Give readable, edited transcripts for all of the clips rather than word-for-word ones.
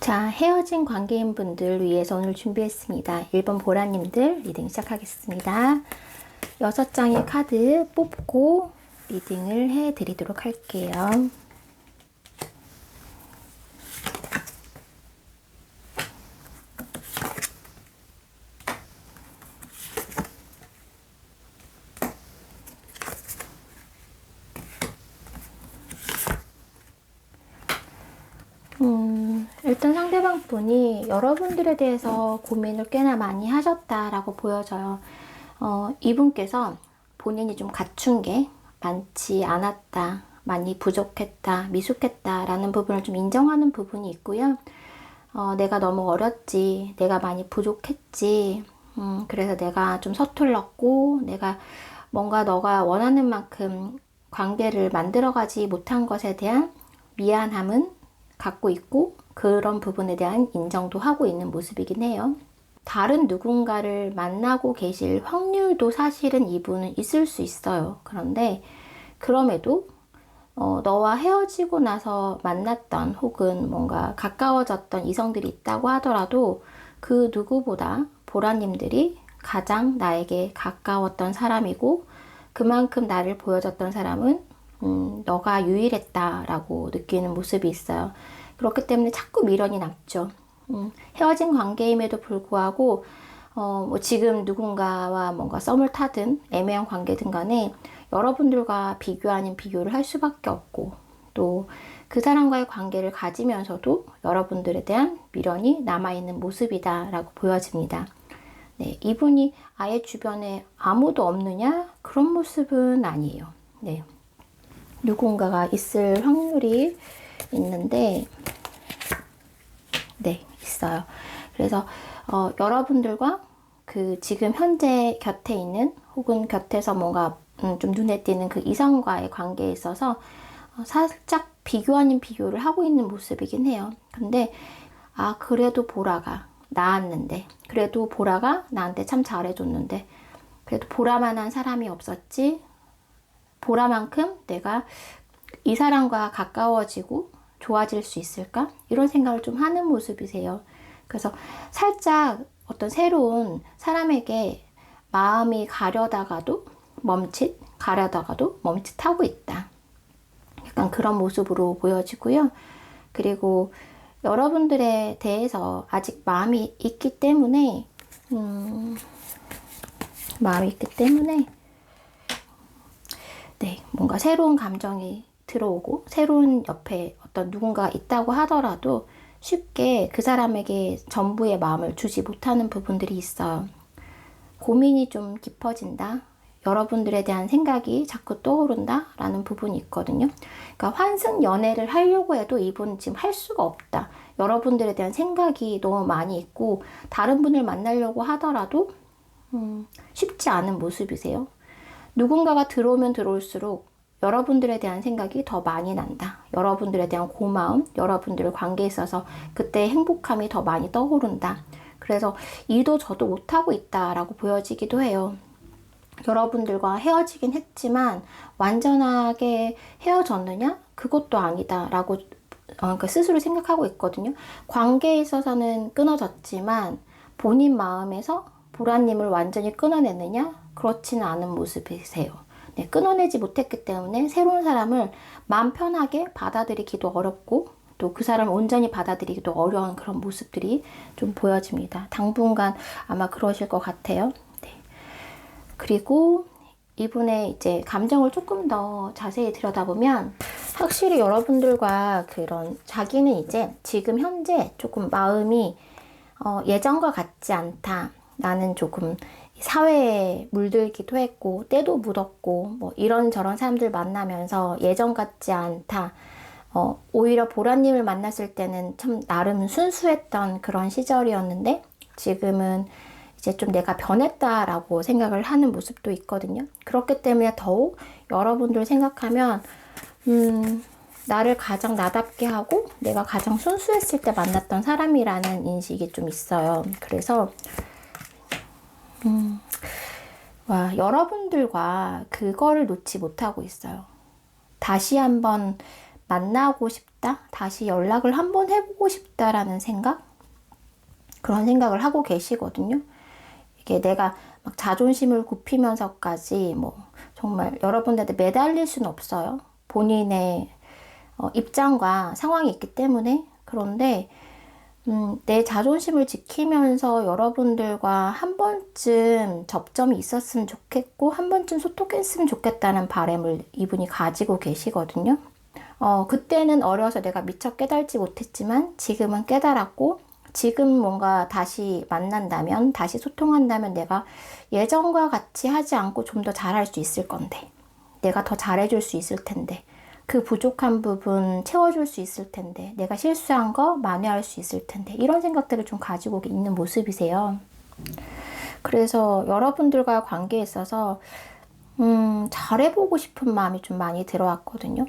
자, 헤어진 관계인분들 위해서 오늘 준비했습니다. 1번 보라님들 리딩 시작하겠습니다. 6장의 카드 뽑고 리딩을 해드리도록 할게요. 일단 상대방 분이 여러분들에 대해서 고민을 꽤나 많이 하셨다라고 보여져요. 이분께서 본인이 좀 갖춘 게 많지 않았다, 많이 부족했다, 미숙했다라는 부분을 좀 인정하는 부분이 있고요. 내가 너무 어렸지, 내가 많이 부족했지, 그래서 내가 좀 서툴렀고, 내가 뭔가 너가 원하는 만큼 관계를 만들어가지 못한 것에 대한 미안함은 갖고 있고 그런 부분에 대한 인정도 하고 있는 모습이긴 해요. 다른 누군가를 만나고 계실 확률도 사실은 이분은 있을 수 있어요. 그런데 그럼에도 너와 헤어지고 나서 만났던 혹은 뭔가 가까워졌던 이성들이 있다고 하더라도 그 누구보다 보라님들이 가장 나에게 가까웠던 사람이고 그만큼 나를 보여줬던 사람은 너가 유일했다라고 느끼는 모습이 있어요. 그렇기 때문에 자꾸 미련이 남죠. 헤어진 관계임에도 불구하고 뭐 지금 누군가와 뭔가 썸을 타든 애매한 관계든 간에 여러분들과 비교 아닌 비교를 할 수밖에 없고 또 그 사람과의 관계를 가지면서도 여러분들에 대한 미련이 남아있는 모습이다라고 보여집니다. 네, 이분이 아예 주변에 아무도 없느냐? 그런 모습은 아니에요. 네. 누군가가 있을 확률이 있는데, 네, 있어요. 그래서, 여러분들과 그 지금 현재 곁에 있는 혹은 곁에서 뭔가 좀 눈에 띄는 그 이성과의 관계에 있어서 살짝 비교 아닌 비교를 하고 있는 모습이긴 해요. 근데, 그래도 보라가 나았는데, 그래도 보라가 나한테 참 잘해줬는데, 그래도 보라만한 사람이 없었지, 보라만큼 내가 이 사람과 가까워지고 좋아질 수 있을까? 이런 생각을 좀 하는 모습이세요. 그래서 살짝 어떤 새로운 사람에게 마음이 가려다가도 멈칫하고 있다. 약간 그런 모습으로 보여지고요. 그리고 여러분들에 대해서 아직 마음이 있기 때문에 네, 뭔가 새로운 감정이 들어오고 새로운 옆에 어떤 누군가가 있다고 하더라도 쉽게 그 사람에게 전부의 마음을 주지 못하는 부분들이 있어요. 고민이 좀 깊어진다. 여러분들에 대한 생각이 자꾸 떠오른다 라는 부분이 있거든요. 그러니까 환승 연애를 하려고 해도 이분 지금 할 수가 없다. 여러분들에 대한 생각이 너무 많이 있고 다른 분을 만나려고 하더라도 쉽지 않은 모습이세요. 누군가가 들어오면 들어올수록 여러분들에 대한 생각이 더 많이 난다. 여러분들에 대한 고마움, 여러분들의 관계에 있어서 그때의 행복함이 더 많이 떠오른다. 그래서 이도 저도 못하고 있다라고 보여지기도 해요. 여러분들과 헤어지긴 했지만 완전하게 헤어졌느냐? 그것도 아니다라고 그러니까 스스로 생각하고 있거든요. 관계에 있어서는 끊어졌지만 본인 마음에서 보라님을 완전히 끊어냈느냐? 그렇지는 않은 모습이세요. 네, 끊어내지 못했기 때문에 새로운 사람을 마음 편하게 받아들이기도 어렵고 또 그 사람을 온전히 받아들이기도 어려운 그런 모습들이 좀 보여집니다. 당분간 아마 그러실 것 같아요. 네. 그리고 이분의 이제 감정을 조금 더 자세히 들여다보면 확실히 여러분들과 그런 자기는 이제 지금 현재 조금 마음이 예전과 같지 않다. 나는 조금 사회에 물들기도 했고 때도 묻었고 뭐 이런저런 사람들 만나면서 예전 같지 않다. 오히려 보라님을 만났을 때는 참 나름 순수했던 그런 시절이었는데 지금은 이제 좀 내가 변했다라고 생각을 하는 모습도 있거든요. 그렇기 때문에 더욱 여러분들 생각하면 나를 가장 나답게 하고 내가 가장 순수했을 때 만났던 사람이라는 인식이 좀 있어요. 그래서 여러분들과 그거를 놓지 못하고 있어요. 다시 한번 만나고 싶다. 싶다. 다시 연락을 한번 해보고 싶다라는 생각? 그런 생각을 하고 계시거든요. 이게 내가 막 자존심을 굽히면서까지 뭐 정말 여러분들한테 매달릴 수는 없어요. 본인의 입장과 상황이 있기 때문에. 그런데 내 자존심을 지키면서 여러분들과 한 번쯤 접점이 있었으면 좋겠고 한 번쯤 소통했으면 좋겠다는 바람을 이분이 가지고 계시거든요. 그때는 어려서 내가 미처 깨달지 못했지만 지금은 깨달았고 지금 뭔가 다시 만난다면 다시 소통한다면 내가 예전과 같이 하지 않고 좀 더 잘할 수 있을 건데 내가 더 잘해줄 수 있을 텐데 그 부족한 부분 채워줄 수 있을 텐데 내가 실수한 거 만회할 수 있을 텐데 이런 생각들을 좀 가지고 있는 모습이세요. 그래서 여러분들과 관계에 있어서 잘해보고 싶은 마음이 좀 많이 들어왔거든요.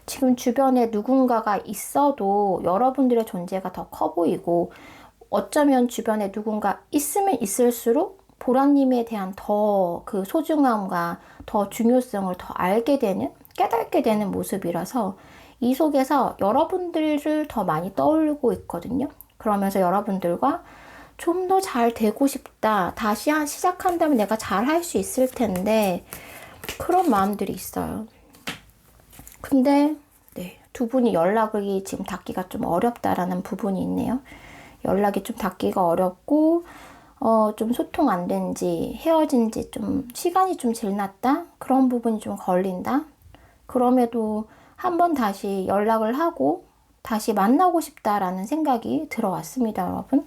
지금 주변에 누군가가 있어도 여러분들의 존재가 더 커 보이고 어쩌면 주변에 누군가 있으면 있을수록 보라님에 대한 더 그 소중함과 더 중요성을 더 알게 되는 깨닫게 되는 모습이라서 이 속에서 여러분들을 더 많이 떠올리고 있거든요. 그러면서 여러분들과 좀 더 잘 되고 싶다. 다시 시작한다면 내가 잘 할 수 있을 텐데 그런 마음들이 있어요. 근데 네, 두 분이 연락이 지금 닿기가 좀 어렵다라는 부분이 있네요. 연락이 좀 닿기가 어렵고 좀 소통 안 된 지 헤어진 지 좀 시간이 좀 지났다? 그런 부분이 좀 걸린다? 그럼에도 한번 다시 연락을 하고 다시 만나고 싶다라는 생각이 들어왔습니다, 여러분.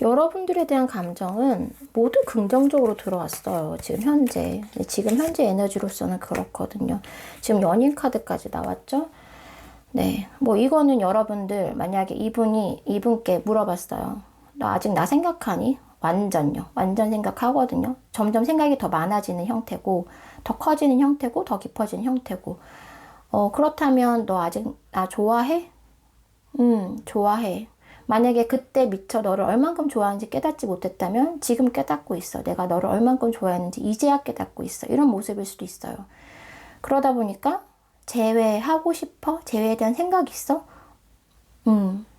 여러분들에 대한 감정은 모두 긍정적으로 들어왔어요. 지금 현재 에너지로서는 그렇거든요. 지금 연인 카드까지 나왔죠? 네, 뭐 이거는 여러분들 만약에 이분께 물어봤어요. 너 아직 나 생각하니? 완전요. 완전 생각하거든요. 점점 생각이 더 많아지는 형태고 더 커지는 형태고 더 깊어지는 형태고 그렇다면 너 아직 나 좋아해? 좋아해. 만약에 그때 미처 너를 얼만큼 좋아하는지 깨닫지 못했다면 지금 깨닫고 있어. 내가 너를 얼만큼 좋아했는지 이제야 깨닫고 있어. 이런 모습일 수도 있어요. 그러다 보니까 재회하고 싶어? 재회에 대한 생각 있어?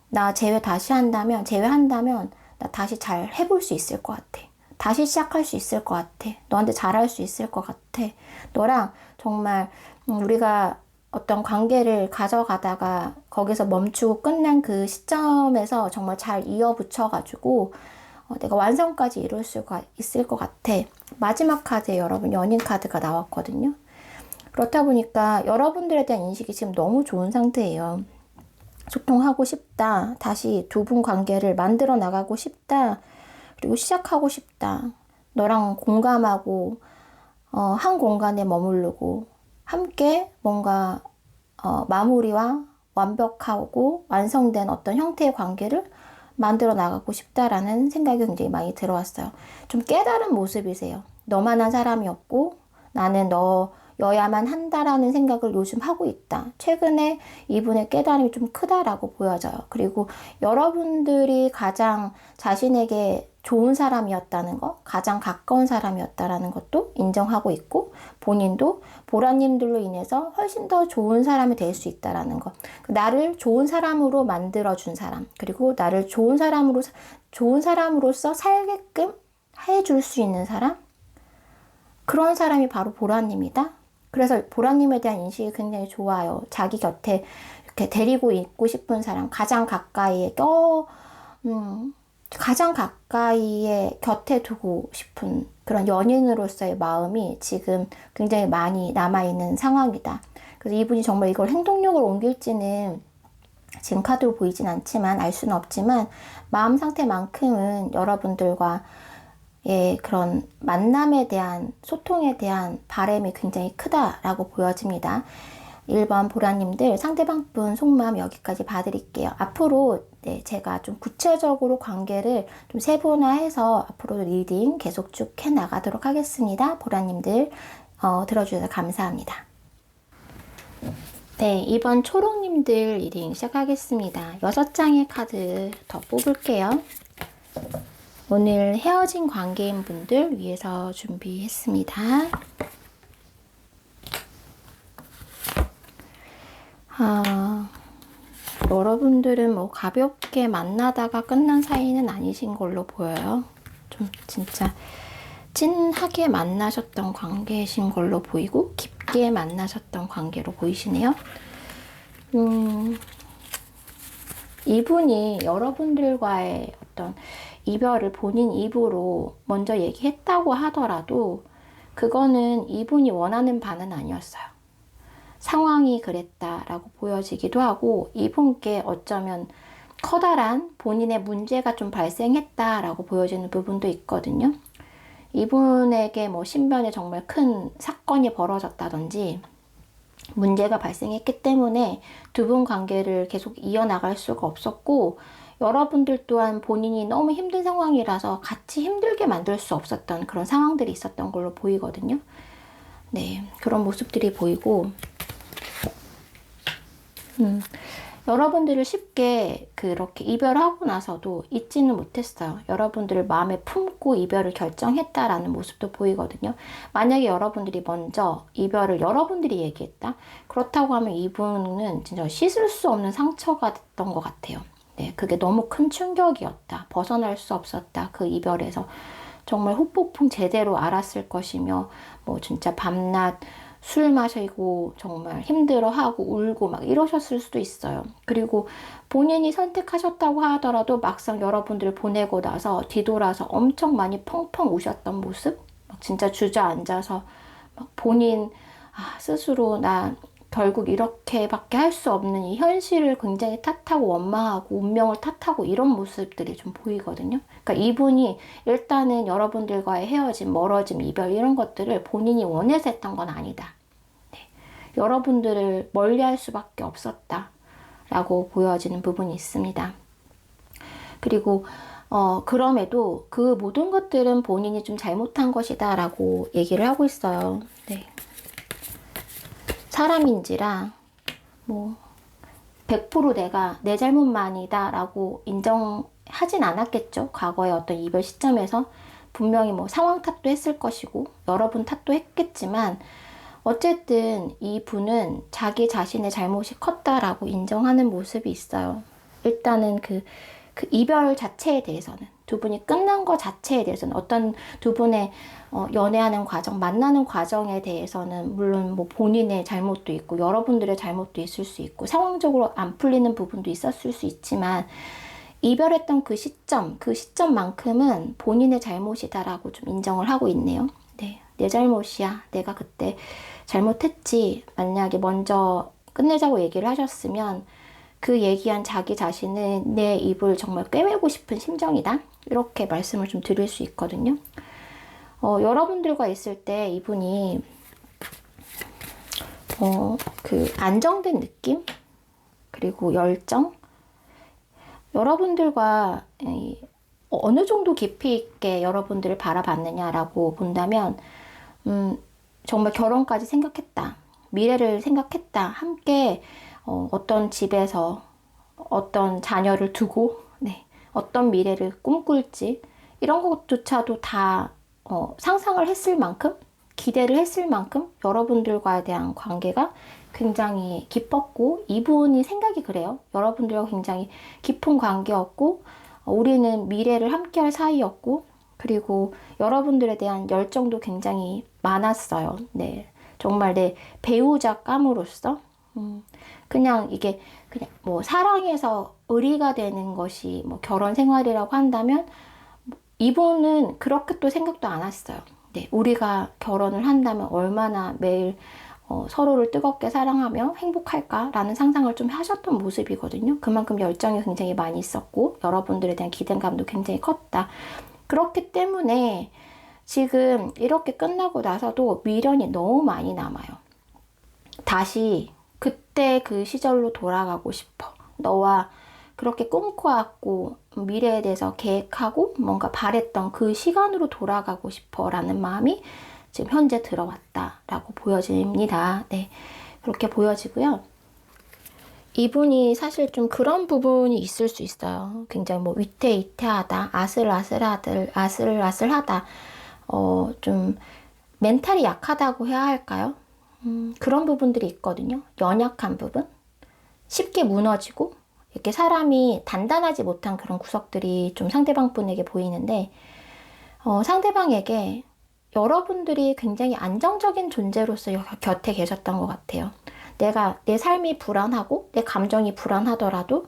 나 제외한다면 나 다시 잘 해볼 수 있을 것 같아. 다시 시작할 수 있을 것 같아. 너한테 잘할 수 있을 것 같아. 너랑 정말 우리가 어떤 관계를 가져가다가 거기서 멈추고 끝난 그 시점에서 정말 잘 이어붙여가지고 내가 완성까지 이룰 수가 있을 것 같아. 마지막 카드에 여러분 연인 카드가 나왔거든요. 그렇다 보니까 여러분들에 대한 인식이 지금 너무 좋은 상태예요. 소통하고 싶다. 다시 두 분 관계를 만들어 나가고 싶다. 그리고 시작하고 싶다. 너랑 공감하고 한 공간에 머무르고 함께 뭔가 마무리와 완벽하고 완성된 어떤 형태의 관계를 만들어 나가고 싶다라는 생각이 굉장히 많이 들어왔어요. 좀 깨달은 모습이세요. 너만한 사람이 없고 나는 너여야만 한다라는 생각을 요즘 하고 있다. 최근에 이분의 깨달음이 좀 크다라고 보여져요. 그리고 여러분들이 가장 자신에게 좋은 사람이었다는 거, 가장 가까운 사람이었다라는 것도 인정하고 있고 본인도 보라님들로 인해서 훨씬 더 좋은 사람이 될 수 있다라는 거. 나를 좋은 사람으로 만들어준 사람, 그리고 나를 좋은 사람으로서 살게끔 해줄 수 있는 사람, 그런 사람이 바로 보라님이다. 그래서 보라님에 대한 인식이 굉장히 좋아요. 자기 곁에 이렇게 데리고 있고 싶은 사람, 가장 가까이에 곁에 두고 싶은 그런 연인으로서의 마음이 지금 굉장히 많이 남아있는 상황이다. 그래서 이분이 정말 이걸 행동력으로 옮길지는 지금 카드로 보이진 않지만 알 수는 없지만 마음 상태만큼은 여러분들과 그런 만남에 대한 소통에 대한 바람이 굉장히 크다라고 보여집니다. 1번 보라님들 상대방 분 속마음 여기까지 봐드릴게요. 앞으로 제가 좀 구체적으로 관계를 좀 세분화해서 앞으로 리딩 계속 쭉 해나가도록 하겠습니다. 보라님들 들어주셔서 감사합니다. 네, 이번 초록님들 리딩 시작하겠습니다. 6장의 카드 더 뽑을게요. 오늘 헤어진 관계인 분들 위해서 준비했습니다. 여러분들은 뭐 가볍게 만나다가 끝난 사이는 아니신 걸로 보여요. 좀 진짜 찐하게 만나셨던 관계이신 걸로 보이고 깊게 만나셨던 관계로 보이시네요. 이분이 여러분들과의 어떤 이별을 본인 입으로 먼저 얘기했다고 하더라도 그거는 이분이 원하는 바는 아니었어요. 상황이 그랬다라고 보여지기도 하고 이분께 어쩌면 커다란 본인의 문제가 좀 발생했다라고 보여지는 부분도 있거든요. 이분에게 뭐 신변에 정말 큰 사건이 벌어졌다든지 문제가 발생했기 때문에 두 분 관계를 계속 이어나갈 수가 없었고 여러분들 또한 본인이 너무 힘든 상황이라서 같이 힘들게 만들 수 없었던 그런 상황들이 있었던 걸로 보이거든요. 네, 그런 모습들이 보이고 여러분들을 쉽게 그렇게 이별하고 나서도 잊지는 못했어요. 여러분들을 마음에 품고 이별을 결정했다라는 모습도 보이거든요. 만약에 여러분들이 먼저 이별을 여러분들이 얘기했다? 그렇다고 하면 이분은 진짜 씻을 수 없는 상처가 됐던 것 같아요. 네, 그게 너무 큰 충격이었다. 벗어날 수 없었다. 그 이별에서. 정말 후폭풍 제대로 알았을 것이며 뭐 진짜 밤낮 술 마시고 정말 힘들어하고 울고 막 이러셨을 수도 있어요. 그리고 본인이 선택하셨다고 하더라도 막상 여러분들 보내고 나서 뒤돌아서 엄청 많이 펑펑 우셨던 모습? 막 진짜 주저앉아서 막 본인 스스로 나 결국 이렇게밖에 할 수 없는 이 현실을 굉장히 탓하고 원망하고 운명을 탓하고 이런 모습들이 좀 보이거든요. 그러니까 이분이 일단은 여러분들과의 헤어짐, 멀어짐, 이별 이런 것들을 본인이 원해서 했던 건 아니다. 네. 여러분들을 멀리할 수밖에 없었다. 라고 보여지는 부분이 있습니다. 그리고 그럼에도 그 모든 것들은 본인이 좀 잘못한 것이다 라고 얘기를 하고 있어요. 네. 사람인지라 뭐 100% 내가 내 잘못만이다 라고 인정하진 않았겠죠. 과거의 어떤 이별 시점에서 분명히 뭐 상황 탓도 했을 것이고 여러분 탓도 했겠지만 어쨌든 이 분은 자기 자신의 잘못이 컸다라고 인정하는 모습이 있어요. 일단은 그 이별 자체에 대해서는 두 분이 끝난 것 자체에 대해서는 어떤 두 분의 연애하는 과정, 만나는 과정에 대해서는 물론 뭐 본인의 잘못도 있고 여러분들의 잘못도 있을 수 있고 상황적으로 안 풀리는 부분도 있었을 수 있지만 이별했던 그 시점만큼은 본인의 잘못이다라고 좀 인정을 하고 있네요. 네, 내 잘못이야. 내가 그때 잘못했지. 만약에 먼저 끝내자고 얘기를 하셨으면 그 얘기한 자기 자신은 내 입을 정말 꿰매고 싶은 심정이다. 이렇게 말씀을 좀 드릴 수 있거든요. 여러분들과 있을 때 이분이 그 안정된 느낌? 그리고 열정? 여러분들과 어느 정도 깊이 있게 여러분들을 바라봤느냐라고 본다면 정말 결혼까지 생각했다. 미래를 생각했다. 함께 어떤 집에서 어떤 자녀를 두고 어떤 미래를 꿈꿀지 이런 것조차도 다 상상을 했을 만큼 기대를 했을 만큼 여러분들과에 대한 관계가 굉장히 깊었고 이분이 생각이 그래요. 여러분들과 굉장히 깊은 관계였고 우리는 미래를 함께할 사이였고 그리고 여러분들에 대한 열정도 굉장히 많았어요. 네, 정말 내 배우자감으로서 그냥 이게 그냥 뭐 사랑해서 의리가 되는 것이 뭐 결혼 생활이라고 한다면 이분은 그렇게 또 생각도 안 했어요. 네, 우리가 결혼을 한다면 얼마나 매일 서로를 뜨겁게 사랑하며 행복할까라는 상상을 좀 하셨던 모습이거든요. 그만큼 열정이 굉장히 많이 있었고 여러분들에 대한 기대감도 굉장히 컸다. 그렇기 때문에 지금 이렇게 끝나고 나서도 미련이 너무 많이 남아요. 다시 그때 그 시절로 돌아가고 싶어. 너와 그렇게 꿈꿔왔고 미래에 대해서 계획하고 뭔가 바랬던 그 시간으로 돌아가고 싶어 라는 마음이 지금 현재 들어왔다라고 보여집니다. 네, 그렇게 보여지고요. 이분이 사실 좀 그런 부분이 있을 수 있어요. 굉장히 뭐 위태위태하다, 아슬아슬하다, 좀 멘탈이 약하다고 해야 할까요? 그런 부분들이 있거든요. 연약한 부분, 쉽게 무너지고 이렇게 사람이 단단하지 못한 그런 구석들이 좀 상대방 분에게 보이는데, 상대방에게 여러분들이 굉장히 안정적인 존재로서 곁에 계셨던 것 같아요. 내 삶이 불안하고 내 감정이 불안하더라도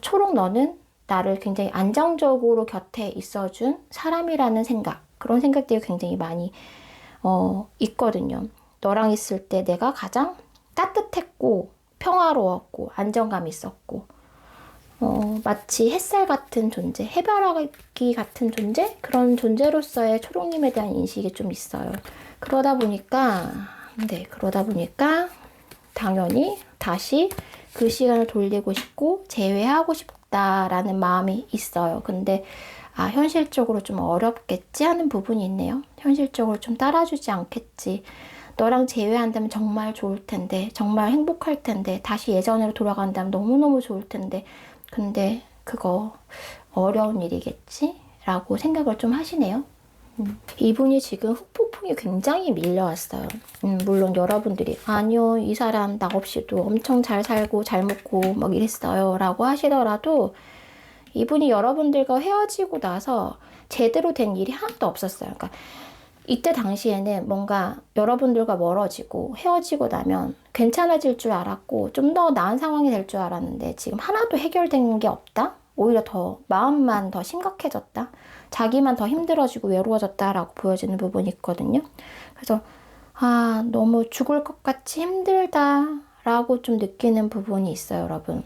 초록 너는 나를 굉장히 안정적으로 곁에 있어준 사람이라는 생각, 그런 생각들이 굉장히 많이 있거든요. 너랑 있을 때 내가 가장 따뜻했고 평화로웠고 안정감 있었고 마치 햇살 같은 존재, 해바라기 같은 존재? 그런 존재로서의 초록님에 대한 인식이 좀 있어요. 그러다 보니까 당연히 다시 그 시간을 돌리고 싶고 재회하고 싶다라는 마음이 있어요. 근데 현실적으로 좀 어렵겠지 하는 부분이 있네요. 현실적으로 좀 따라주지 않겠지. 너랑 재회한다면 정말 좋을 텐데, 정말 행복할 텐데, 다시 예전으로 돌아간다면 너무너무 좋을 텐데, 근데 그거 어려운 일이겠지? 라고 생각을 좀 하시네요. 이분이 지금 흑폭풍이 굉장히 밀려왔어요. 물론 여러분들이 아니요, 이 사람 나 없이도 엄청 잘 살고 잘 먹고 막 이랬어요 라고 하시더라도 이분이 여러분들과 헤어지고 나서 제대로 된 일이 하나도 없었어요. 그러니까 이때 당시에는 뭔가 여러분들과 멀어지고 헤어지고 나면 괜찮아질 줄 알았고 좀 더 나은 상황이 될 줄 알았는데 지금 하나도 해결된 게 없다? 오히려 더 마음만 더 심각해졌다? 자기만 더 힘들어지고 외로워졌다라고 보여지는 부분이 있거든요. 그래서 너무 죽을 것 같이 힘들다라고 좀 느끼는 부분이 있어요, 여러분.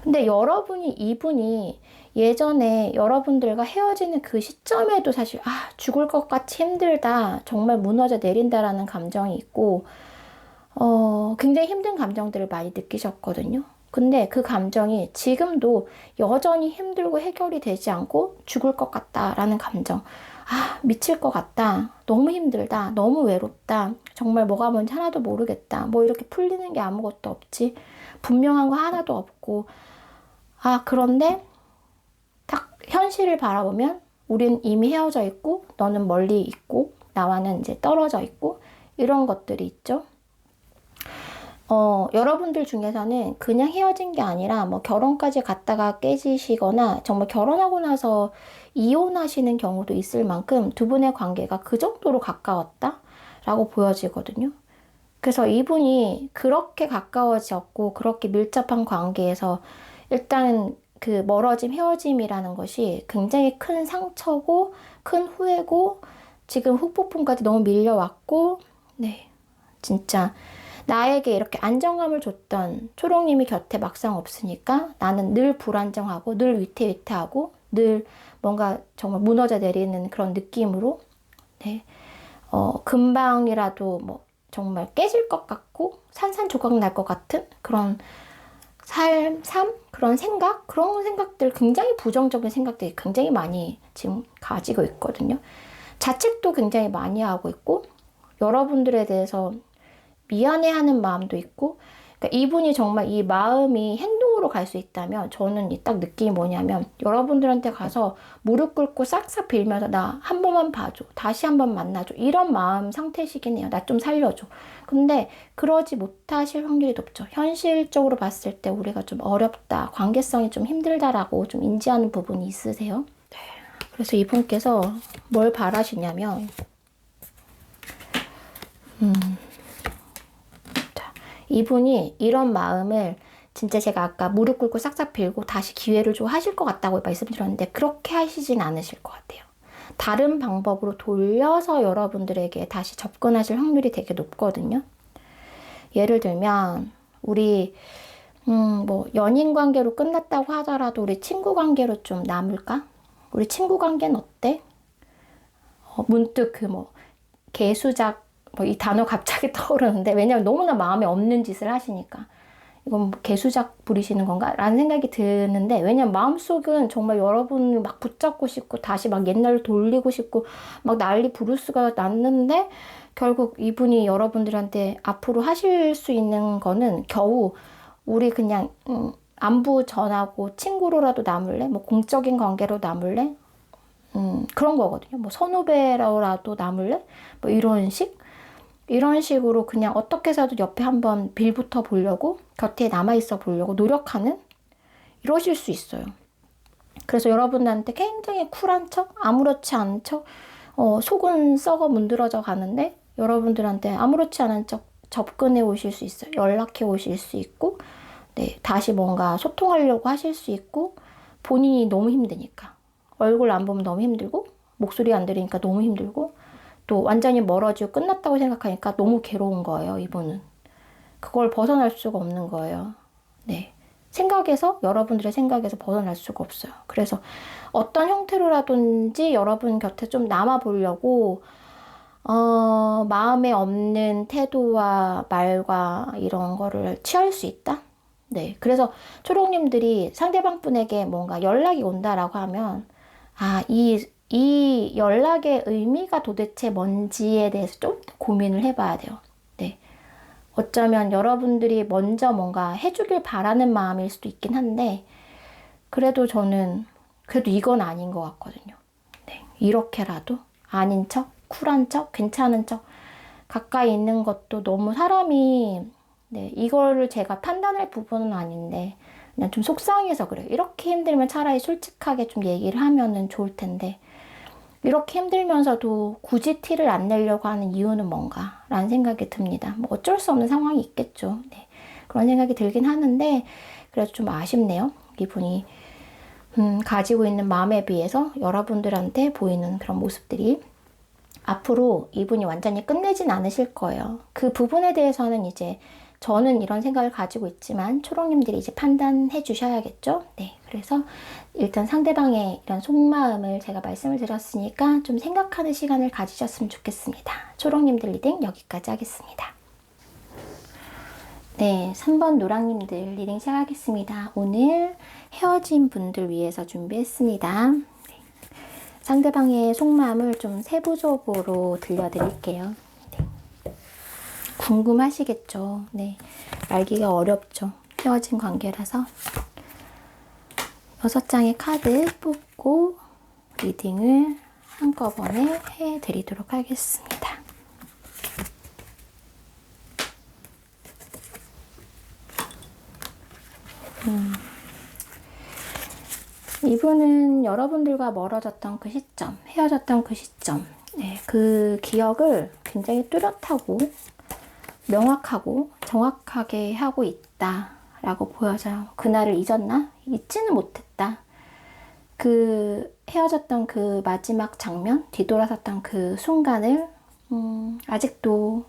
근데 이분이 예전에 여러분들과 헤어지는 그 시점에도 사실 죽을 것 같이 힘들다, 정말 무너져 내린다라는 감정이 있고 굉장히 힘든 감정들을 많이 느끼셨거든요. 근데 그 감정이 지금도 여전히 힘들고 해결이 되지 않고 죽을 것 같다라는 감정, 미칠 것 같다, 너무 힘들다, 너무 외롭다, 정말 뭐가 뭔지 하나도 모르겠다, 뭐 이렇게 풀리는 게 아무것도 없지, 분명한 거 하나도 없고 그런데 딱 현실을 바라보면 우린 이미 헤어져 있고 너는 멀리 있고 나와는 이제 떨어져 있고 이런 것들이 있죠. 여러분들 중에서는 그냥 헤어진 게 아니라 뭐 결혼까지 갔다가 깨지시거나 정말 결혼하고 나서 이혼하시는 경우도 있을 만큼 두 분의 관계가 그 정도로 가까웠다라고 보여지거든요. 그래서 이분이 그렇게 가까워졌고 그렇게 밀접한 관계에서 일단 그 멀어짐, 헤어짐이라는 것이 굉장히 큰 상처고 큰 후회고 지금 후폭풍까지 너무 밀려왔고 진짜 나에게 이렇게 안정감을 줬던 초록님이 곁에 막상 없으니까 나는 늘 불안정하고 늘 위태위태하고 늘 뭔가 정말 무너져 내리는 그런 느낌으로 금방이라도 뭐 정말 깨질 것 같고 산산조각 날 것 같은 그런 삶, 그런 그런 생각들, 굉장히 부정적인 생각들이 굉장히 많이 지금 가지고 있거든요. 자책도 굉장히 많이 하고 있고 여러분들에 대해서 미안해하는 마음도 있고, 그러니까 이분이 정말 이 마음이 행동으로 갈 수 있다면 저는 딱 느낌이 뭐냐면 여러분들한테 가서 무릎 꿇고 싹싹 빌면서 나 한 번만 봐줘, 다시 한 번 만나줘, 이런 마음 상태시긴 해요. 나 좀 살려줘. 근데 그러지 못하실 확률이 높죠. 현실적으로 봤을 때 우리가 좀 어렵다, 관계성이 좀 힘들다라고 좀 인지하는 부분이 있으세요. 그래서 이분께서 뭘 바라시냐면 이분이 이런 마음을 진짜 제가 아까 무릎 꿇고 싹싹 빌고 다시 기회를 줘 하실 것 같다고 말씀드렸는데 그렇게 하시진 않으실 것 같아요. 다른 방법으로 돌려서 여러분들에게 다시 접근하실 확률이 되게 높거든요. 예를 들면 우리 뭐 연인 관계로 끝났다고 하더라도 우리 친구 관계로 좀 남을까? 우리 친구 관계는 어때? 문득 그 뭐 개수작 뭐 이 단어 갑자기 떠오르는데 왜냐면 너무나 마음에 없는 짓을 하시니까 이건 뭐 개수작 부리시는 건가? 라는 생각이 드는데 왜냐면 마음속은 정말 여러분을 막 붙잡고 싶고 다시 막 옛날로 돌리고 싶고 막 난리 부르스가 났는데 결국 이분이 여러분들한테 앞으로 하실 수 있는 거는 겨우 우리 그냥 안부 전하고 친구로라도 남을래? 뭐 공적인 관계로 남을래? 그런 거거든요. 뭐 선후배로라도 남을래? 뭐 이런 식으로 그냥 어떻게 해서도 옆에 한번 빌붙어 보려고 곁에 남아있어 보려고 노력하는 이러실 수 있어요. 그래서 여러분들한테 굉장히 쿨한 척, 아무렇지 않은 척, 속은 썩어 문드러져 가는데 여러분들한테 아무렇지 않은 척 접근해 오실 수 있어요. 연락해 오실 수 있고, 네, 다시 뭔가 소통하려고 하실 수 있고, 본인이 너무 힘드니까. 얼굴 안 보면 너무 힘들고, 목소리 안 들으니까 너무 힘들고, 또 완전히 멀어지고 끝났다고 생각하니까 너무 괴로운 거예요, 이분은. 그걸 벗어날 수가 없는 거예요. 네. 여러분들의 생각에서 벗어날 수가 없어요. 그래서 어떤 형태로라든지 여러분 곁에 좀 남아보려고, 마음에 없는 태도와 말과 이런 거를 취할 수 있다? 네. 그래서 초록님들이 상대방 분에게 뭔가 연락이 온다라고 하면, 이 연락의 의미가 도대체 뭔지에 대해서 좀 고민을 해봐야 돼요. 네. 어쩌면 여러분들이 먼저 뭔가 해주길 바라는 마음일 수도 있긴 한데, 그래도 이건 아닌 것 같거든요. 네. 이렇게라도 아닌 척, 쿨한 척, 괜찮은 척, 가까이 있는 것도 너무 사람이, 네, 이거를 제가 판단할 부분은 아닌데, 그냥 좀 속상해서 그래요. 이렇게 힘들면 차라리 솔직하게 좀 얘기를 하면은 좋을 텐데, 이렇게 힘들면서도 굳이 티를 안 내려고 하는 이유는 뭔가? 라는 생각이 듭니다. 뭐 어쩔 수 없는 상황이 있겠죠. 네. 그런 생각이 들긴 하는데, 그래서 좀 아쉽네요. 이분이, 가지고 있는 마음에 비해서 여러분들한테 보이는 그런 모습들이. 앞으로 이분이 완전히 끝내진 않으실 거예요. 그 부분에 대해서는 이제 저는 이런 생각을 가지고 있지만 초록님들이 이제 판단해 주셔야겠죠. 네, 그래서 일단 상대방의 이런 속마음을 제가 말씀을 드렸으니까 좀 생각하는 시간을 가지셨으면 좋겠습니다. 초록님들 리딩 여기까지 하겠습니다. 네, 3번 노랑님들 리딩 시작하겠습니다. 오늘 헤어진 분들 위해서 준비했습니다. 상대방의 속마음을 좀 세부적으로 들려드릴게요. 네. 궁금하시겠죠? 네. 알기가 어렵죠. 헤어진 관계라서. 6장의 카드 뽑고 리딩을 한꺼번에 해드리도록 하겠습니다. 이분은 여러분들과 멀어졌던 그 시점, 헤어졌던 그 시점, 네, 그 기억을 굉장히 뚜렷하고 명확하고 정확하게 하고 있다라고 보여져요. 그날을 잊었나? 잊지는 못했다. 그 헤어졌던 그 마지막 장면, 뒤돌아섰던 그 순간을 아직도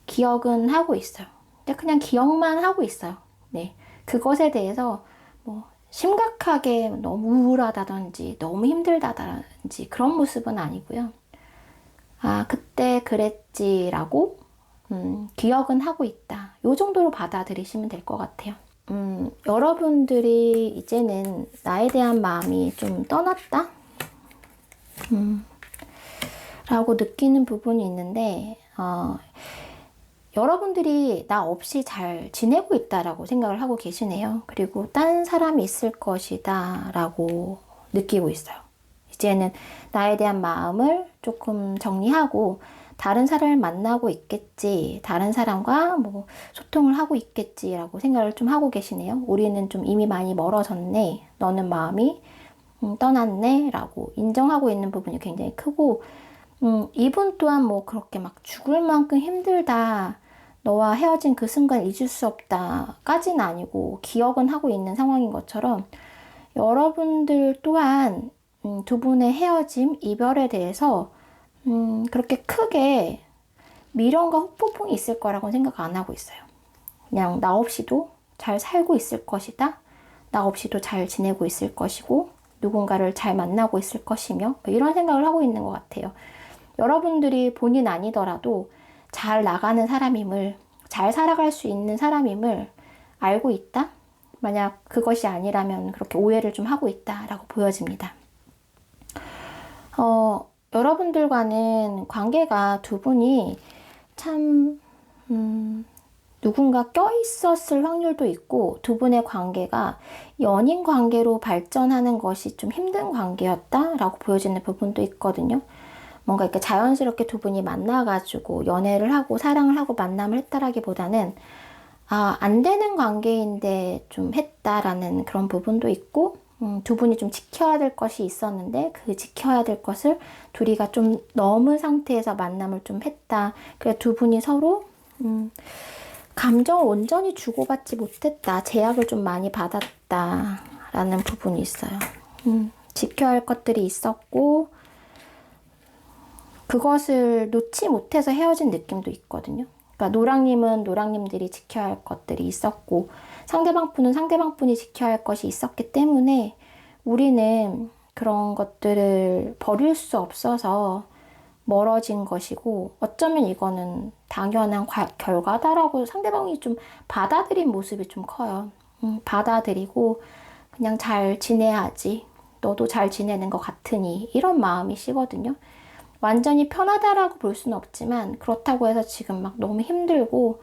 기억은 하고 있어요. 근데 그냥 기억만 하고 있어요. 네, 그것에 대해서 뭐 심각하게 너무 우울하다든지 너무 힘들다든지 그런 모습은 아니고요. 그때 그랬지라고 기억은 하고 있다. 요 정도로 받아들이시면 될 것 같아요. 여러분들이 이제는 나에 대한 마음이 좀 떠났다? 라고 느끼는 부분이 있는데 여러분들이 나 없이 잘 지내고 있다라고 생각을 하고 계시네요. 그리고 딴 사람이 있을 것이다 라고 느끼고 있어요. 이제는 나에 대한 마음을 조금 정리하고 다른 사람을 만나고 있겠지, 다른 사람과 뭐 소통을 하고 있겠지라고 생각을 좀 하고 계시네요. 우리는 좀 이미 많이 멀어졌네, 너는 마음이 떠났네 라고 인정하고 있는 부분이 굉장히 크고 이분 또한 뭐 그렇게 막 죽을 만큼 힘들다, 너와 헤어진 그 순간 잊을 수 없다 까지는 아니고 기억은 하고 있는 상황인 것처럼 여러분들 또한 두 분의 헤어짐, 이별에 대해서 그렇게 크게 미련과 후폭풍이 있을 거라고 생각 안 하고 있어요. 그냥 나 없이도 잘 살고 있을 것이다, 나 없이도 잘 지내고 있을 것이고 누군가를 잘 만나고 있을 것이며 이런 생각을 하고 있는 것 같아요. 여러분들이 본인 아니더라도 잘 나가는 사람임을, 잘 살아갈 수 있는 사람임을 알고 있다? 만약 그것이 아니라면 그렇게 오해를 좀 하고 있다라고 보여집니다. 여러분들과는 관계가 두 분이 참 누군가 껴있었을 확률도 있고 두 분의 관계가 연인 관계로 발전하는 것이 좀 힘든 관계였다라고 보여지는 부분도 있거든요. 뭔가 이렇게 자연스럽게 두 분이 만나가지고 연애를 하고 사랑을 하고 만남을 했다라기보다는 안 되는 관계인데 좀 했다라는 그런 부분도 있고, 두 분이 좀 지켜야 될 것이 있었는데 그 지켜야 될 것을 둘이가 좀 넘은 상태에서 만남을 좀 했다. 그래서 두 분이 서로 감정을 온전히 주고받지 못했다. 제약을 좀 많이 받았다라는 부분이 있어요. 지켜야 할 것들이 있었고 그것을 놓지 못해서 헤어진 느낌도 있거든요. 그러니까 노랑님은 노랑님들이 지켜야 할 것들이 있었고 상대방 분은 상대방 분이 지켜야 할 것이 있었기 때문에 우리는 그런 것들을 버릴 수 없어서 멀어진 것이고 어쩌면 이거는 당연한 결과다라고 상대방이 좀 받아들인 모습이 좀 커요. 받아들이고 그냥 잘 지내야지. 너도 잘 지내는 것 같으니 이런 마음이시거든요. 완전히 편하다라고 볼 수는 없지만 그렇다고 해서 지금 막 너무 힘들고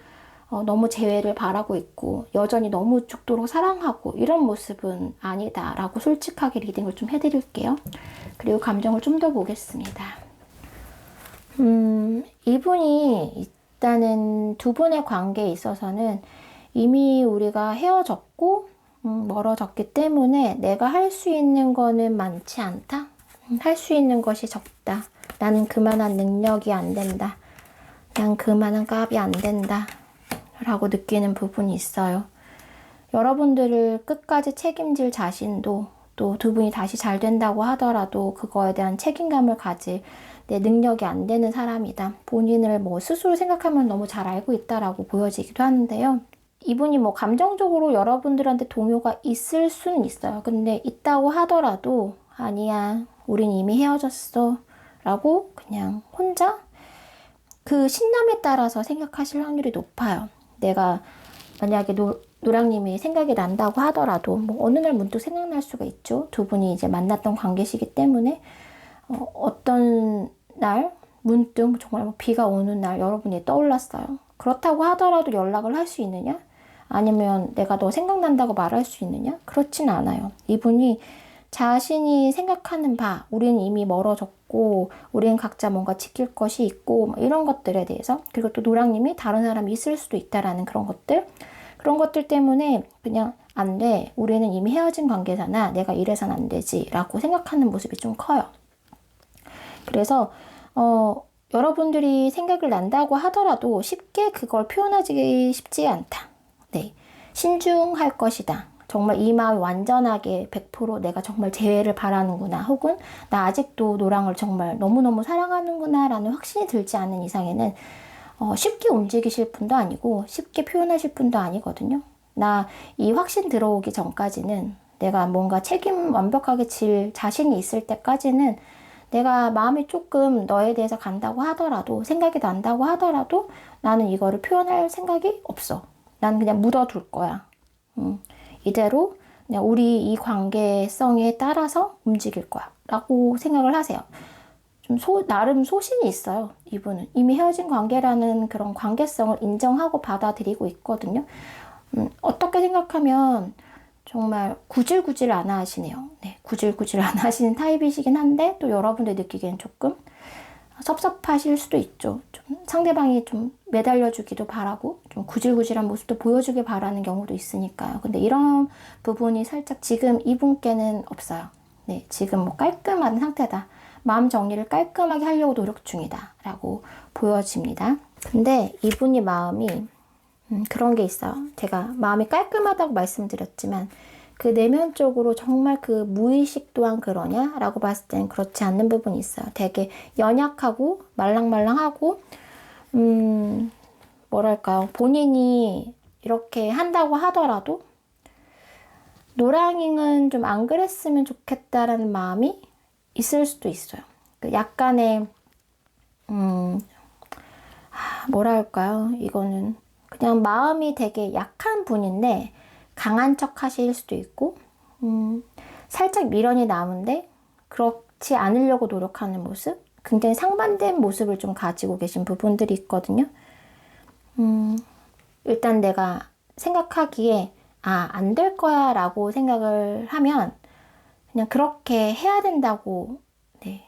너무 재회를 바라고 있고 여전히 너무 죽도록 사랑하고 이런 모습은 아니다라고 솔직하게 리딩을 좀 해드릴게요. 그리고 감정을 좀 더 보겠습니다. 이분이 일단은 두 분의 관계에 있어서는 이미 우리가 헤어졌고 멀어졌기 때문에 내가 할 수 있는 거는 많지 않다. 할 수 있는 것이 적다. 나는 그만한 능력이 안 된다. 난 그만한 값이 안 된다. 라고 느끼는 부분이 있어요. 여러분들을 끝까지 책임질 자신도 또 두 분이 다시 잘 된다고 하더라도 그거에 대한 책임감을 가질 내 능력이 안 되는 사람이다. 본인을 뭐 스스로 생각하면 너무 잘 알고 있다라고 보여지기도 하는데요. 이분이 뭐 감정적으로 여러분들한테 동요가 있을 수는 있어요. 근데 있다고 하더라도 아니야, 우린 이미 헤어졌어 라고 그냥 혼자 그 신념에 따라서 생각하실 확률이 높아요. 내가 만약에 노랑님이 생각이 난다고 하더라도 뭐 어느 날 문득 생각날 수가 있죠. 두 분이 이제 만났던 관계시기 때문에 어떤 날 문득 정말 뭐 비가 오는 날 여러분이 떠올랐어요. 그렇다고 하더라도 연락을 할 수 있느냐? 아니면 내가 너 생각난다고 말할 수 있느냐? 그렇진 않아요. 이분이 자신이 생각하는 바, 우리는 이미 멀어졌고 우리는 각자 뭔가 지킬 것이 있고 뭐 이런 것들에 대해서, 그리고 또 노랑님이 다른 사람이 있을 수도 있다라는 그런 것들 때문에 그냥 안 돼. 우리는 이미 헤어진 관계잖아. 내가 이래선 안 되지 라고 생각하는 모습이 좀 커요. 그래서 여러분들이 생각을 난다고 하더라도 쉽게 그걸 표현하기 쉽지 않다. 네, 신중할 것이다. 정말 이 마음이 완전하게 100% 내가 정말 재회를 바라는구나, 혹은 나 아직도 노랑을 정말 너무너무 사랑하는구나 라는 확신이 들지 않는 이상에는 쉽게 움직이실 분도 아니고 쉽게 표현하실 분도 아니거든요. 나 이 확신 들어오기 전까지는, 내가 뭔가 책임 완벽하게 질 자신이 있을 때까지는 내가 마음이 조금 너에 대해서 간다고 하더라도, 생각이 난다고 하더라도 나는 이거를 표현할 생각이 없어. 나는 그냥 묻어둘 거야. 이대로 그냥 우리 이 관계성에 따라서 움직일 거야 라고 생각을 하세요. 좀 나름 소신이 있어요. 이분은 이미 헤어진 관계라는 그런 관계성을 인정하고 받아들이고 있거든요. 어떻게 생각하면 정말 구질구질 안 하시네요. 네, 구질구질 안 하시는 타입이시긴 한데 또 여러분들 느끼기엔 조금 섭섭하실 수도 있죠. 좀 상대방이 좀 매달려주기도 바라고 좀 구질구질한 모습도 보여주길 바라는 경우도 있으니까요. 근데 이런 부분이 살짝 지금 이분께는 없어요. 네, 지금 뭐 깔끔한 상태다. 마음 정리를 깔끔하게 하려고 노력 중이다 라고 보여집니다. 근데 이분이 마음이 그런 게 있어요. 제가 마음이 깔끔하다고 말씀드렸지만 그 내면적으로 정말 그 무의식 또한 그러냐? 라고 봤을 땐 그렇지 않는 부분이 있어요. 되게 연약하고 말랑말랑하고 뭐랄까요. 본인이 이렇게 한다고 하더라도 노랑잉은 좀 안 그랬으면 좋겠다라는 마음이 있을 수도 있어요. 약간의 뭐랄까요. 이거는 그냥 마음이 되게 약한 분인데 강한 척 하실 수도 있고 살짝 미련이 남은데 그렇지 않으려고 노력하는 모습, 굉장히 상반된 모습을 좀 가지고 계신 부분들이 있거든요. 일단 내가 생각하기에 안 될 거야 라고 생각을 하면 그냥 그렇게 해야 된다고 네,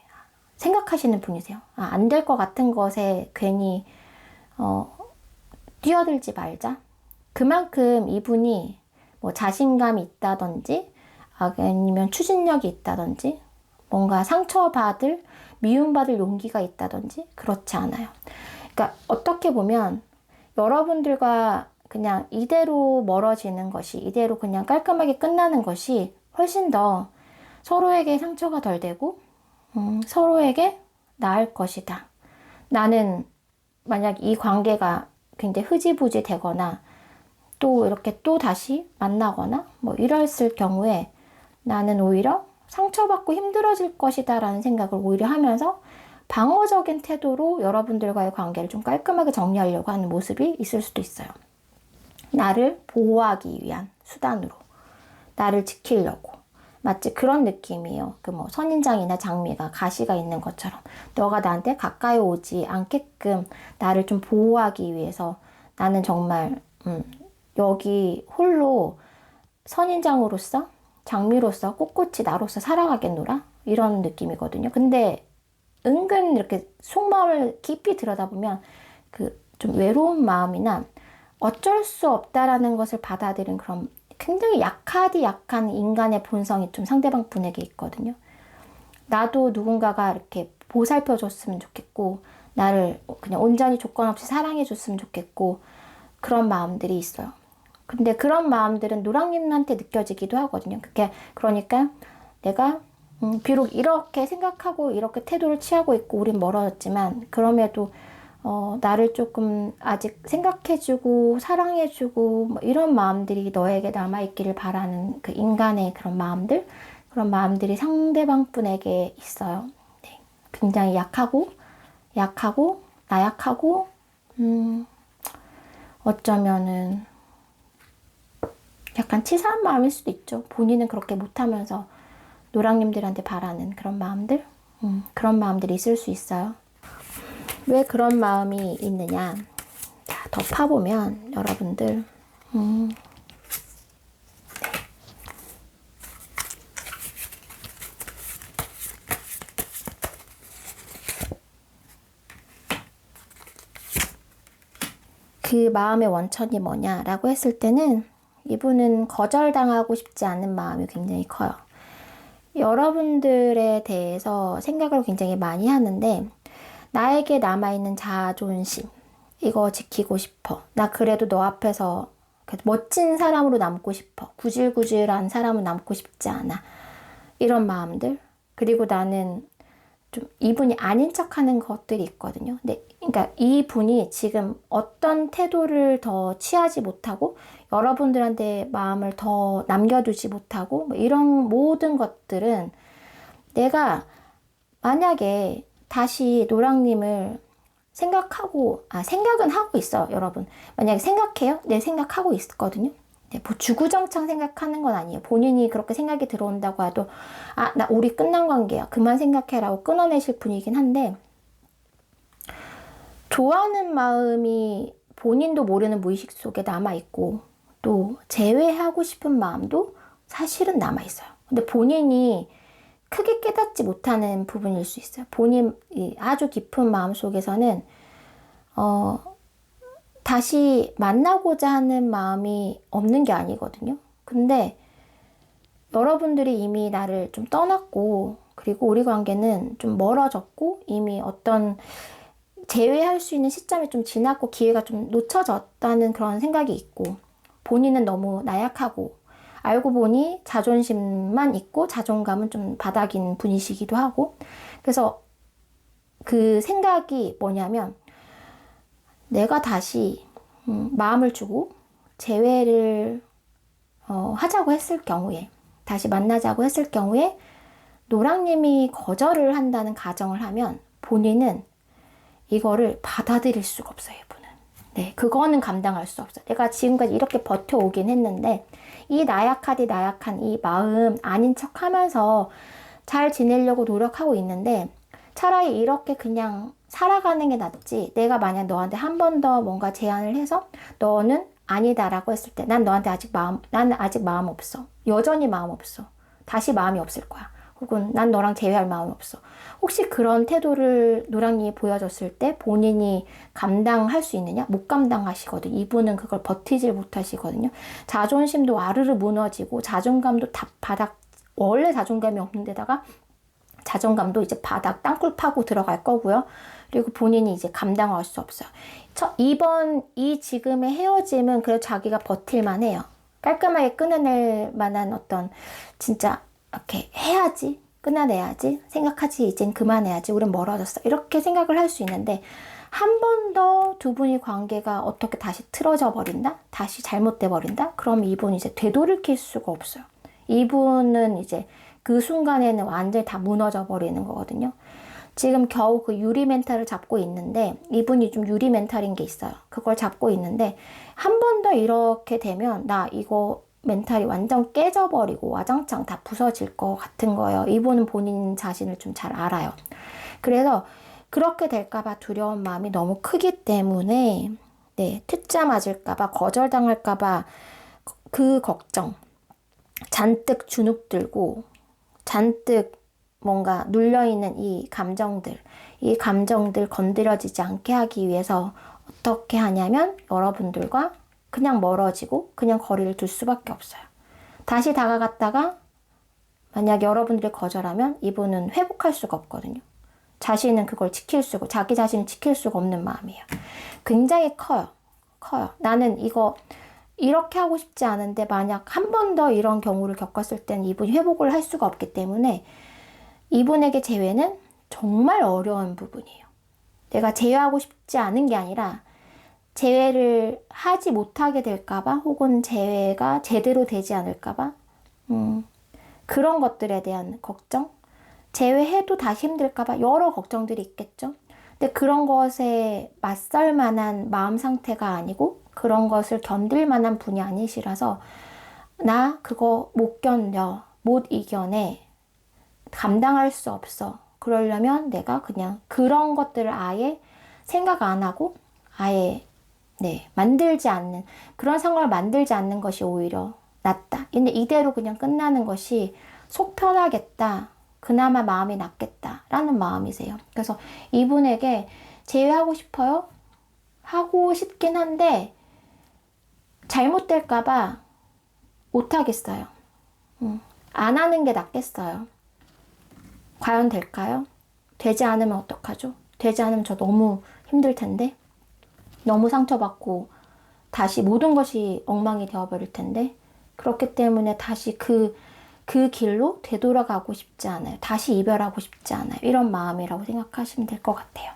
생각하시는 분이세요. 안 될 것 같은 것에 괜히 뛰어들지 말자. 그만큼 이분이 뭐 자신감이 있다든지 아니면 추진력이 있다든지 뭔가 상처받을, 미움받을 용기가 있다든지 그렇지 않아요. 그러니까 어떻게 보면 여러분들과 그냥 이대로 멀어지는 것이, 이대로 그냥 깔끔하게 끝나는 것이 훨씬 더 서로에게 상처가 덜 되고 서로에게 나을 것이다. 나는 만약 이 관계가 굉장히 흐지부지 되거나 또 이렇게 또 다시 만나거나 뭐 이랬을 경우에 나는 오히려 상처받고 힘들어질 것이다 라는 생각을 오히려 하면서 방어적인 태도로 여러분들과의 관계를 좀 깔끔하게 정리하려고 하는 모습이 있을 수도 있어요. 나를 보호하기 위한 수단으로, 나를 지키려고. 마치 그런 느낌이에요. 그 뭐 선인장이나 장미가 가시가 있는 것처럼 너가 나한테 가까이 오지 않게끔 나를 좀 보호하기 위해서 나는 정말 여기 홀로 선인장으로서, 장미로서, 꼿꼿이 나로서 살아가겠노라, 이런 느낌이거든요. 근데 은근 이렇게 속마음을 깊이 들여다보면 그 좀 외로운 마음이나 어쩔 수 없다라는 것을 받아들인 그런 굉장히 약한 인간의 본성이 좀 상대방 분에게 있거든요. 나도 누군가가 이렇게 보살펴 줬으면 좋겠고, 나를 그냥 온전히 조건 없이 사랑해 줬으면 좋겠고, 그런 마음들이 있어요. 근데 그런 마음들은 노랑님한테 느껴지기도 하거든요. 그러니까 내가 비록 이렇게 생각하고 이렇게 태도를 취하고 있고 우린 멀어졌지만 그럼에도 나를 조금 아직 생각해주고 사랑해주고 뭐 이런 마음들이 너에게 남아있기를 바라는 그 인간의 그런 마음들, 그런 마음들이 상대방 분에게 있어요. 네. 굉장히 약하고 나약하고 어쩌면은 약간 치사한 마음일 수도 있죠. 본인은 그렇게 못하면서 노랑님들한테 바라는 그런 마음들, 그런 마음들이 있을 수 있어요. 왜 그런 마음이 있느냐? 자, 더 파보면 여러분들 그 마음의 원천이 뭐냐라고 했을 때는 이분은 거절당하고 싶지 않은 마음이 굉장히 커요. 여러분들에 대해서 생각을 굉장히 많이 하는데 나에게 남아있는 자존심, 이거 지키고 싶어. 나 그래도 너 앞에서 멋진 사람으로 남고 싶어. 구질구질한 사람으로 남고 싶지 않아. 이런 마음들. 그리고 나는 좀 이분이 아닌 척하는 것들이 있거든요. 근데 그러니까 이분이 지금 어떤 태도를 더 취하지 못하고 여러분들한테 마음을 더 남겨두지 못하고 뭐 이런 모든 것들은 내가 만약에 다시 노랑님을 생각은 하고 있어요, 여러분. 만약에 생각해요? 네, 생각하고 있거든요. 네, 뭐 주구장창 생각하는 건 아니에요. 본인이 그렇게 생각이 들어온다고 해도 나 우리 끝난 관계야. 그만 생각해라고 끊어내실 분이긴 한데 좋아하는 마음이 본인도 모르는 무의식 속에 남아있고 또 제외하고 싶은 마음도 사실은 남아있어요. 근데 본인이 크게 깨닫지 못하는 부분일 수 있어요. 본인 아주 깊은 마음 속에서는 다시 만나고자 하는 마음이 없는 게 아니거든요. 근데 여러분들이 이미 나를 좀 떠났고 그리고 우리 관계는 좀 멀어졌고 이미 어떤 재회할 수 있는 시점이 좀 지났고 기회가 좀 놓쳐졌다는 그런 생각이 있고 본인은 너무 나약하고 알고 보니 자존심만 있고 자존감은 좀 바닥인 분이시기도 하고 그래서 그 생각이 뭐냐면 내가 다시 마음을 주고 재회를 하자고 했을 경우에 다시 만나자고 했을 경우에 노랑님이 거절을 한다는 가정을 하면 본인은 이거를 받아들일 수가 없어요, 이분은. 네, 그거는 감당할 수 없어요. 내가 지금까지 이렇게 버텨오긴 했는데 이 나약한 이 마음 아닌 척 하면서 잘 지내려고 노력하고 있는데 차라리 이렇게 그냥 살아가는 게 낫지. 내가 만약 너한테 한 번 더 뭔가 제안을 해서 너는 아니다라고 했을 때 나는 아직 마음 없어. 여전히 마음 없어. 다시 마음이 없을 거야. 혹은 난 너랑 재회할 마음이 없어. 혹시 그런 태도를 노랑님이 보여줬을 때 본인이 감당할 수 있느냐? 못 감당하시거든요. 이분은 그걸 버티질 못하시거든요. 자존심도 와르르 무너지고 자존감도 다 바닥, 원래 자존감이 없는 데다가 자존감도 이제 바닥 땅굴 파고 들어갈 거고요. 그리고 본인이 이제 감당할 수 없어요. 이 지금의 헤어짐은 그래도 자기가 버틸만 해요. 깔끔하게 끊어낼 만한 어떤 진짜 이렇게 해야지, 끊어내야지, 생각하지, 이젠 그만해야지, 우린 멀어졌어, 이렇게 생각을 할 수 있는데 한 번 더 두 분이 관계가 어떻게 다시 틀어져 버린다? 다시 잘못돼 버린다? 그럼 이분 이제 되돌이킬 수가 없어요. 이분은 이제 그 순간에는 완전히 다 무너져 버리는 거거든요. 지금 겨우 그 유리 멘탈을 잡고 있는데 이분이 좀 유리 멘탈인 게 있어요. 그걸 잡고 있는데 한 번 더 이렇게 되면 나 이거 멘탈이 완전 깨져버리고 와장창 다 부서질 것 같은 거예요. 이분은 본인 자신을 좀 잘 알아요. 그래서 그렇게 될까봐 두려운 마음이 너무 크기 때문에 퇴짜 맞을까봐, 거절당할까봐 그 걱정 잔뜩 주눅들고 잔뜩 뭔가 눌려있는 이 감정들 건드려지지 않게 하기 위해서 어떻게 하냐면 여러분들과 그냥 멀어지고 그냥 거리를 둘 수밖에 없어요. 다시 다가갔다가 만약 여러분들이 거절하면 이분은 회복할 수가 없거든요. 자신은 그걸 자기 자신을 지킬 수가 없는 마음이에요. 굉장히 커요. 나는 이거 이렇게 하고 싶지 않은데 만약 한 번 더 이런 경우를 겪었을 땐 이분이 회복을 할 수가 없기 때문에 이분에게 재회는 정말 어려운 부분이에요. 내가 재회하고 싶지 않은 게 아니라 재회를 하지 못하게 될까봐 혹은 재회가 제대로 되지 않을까봐 그런 것들에 대한 걱정, 재회해도 다시 힘들까봐 여러 걱정들이 있겠죠. 근데 그런 것에 맞설 만한 마음 상태가 아니고 그런 것을 견딜 만한 분이 아니시라서 나 그거 못 견뎌, 못 이겨내, 감당할 수 없어. 그러려면 내가 그냥 그런 것들을 아예 생각 안 하고 아예 만들지 않는, 그런 상황을 만들지 않는 것이 오히려 낫다. 근데 이대로 그냥 끝나는 것이 속 편하겠다. 그나마 마음이 낫겠다. 라는 마음이세요. 그래서 이분에게 재회하고 싶어요? 하고 싶긴 한데 잘못될까봐 못하겠어요. 안 하는 게 낫겠어요. 과연 될까요? 되지 않으면 어떡하죠? 되지 않으면 저 너무 힘들 텐데. 너무 상처받고 다시 모든 것이 엉망이 되어버릴 텐데. 그렇기 때문에 다시 그 길로 되돌아가고 싶지 않아요. 다시 이별하고 싶지 않아요. 이런 마음이라고 생각하시면 될 것 같아요.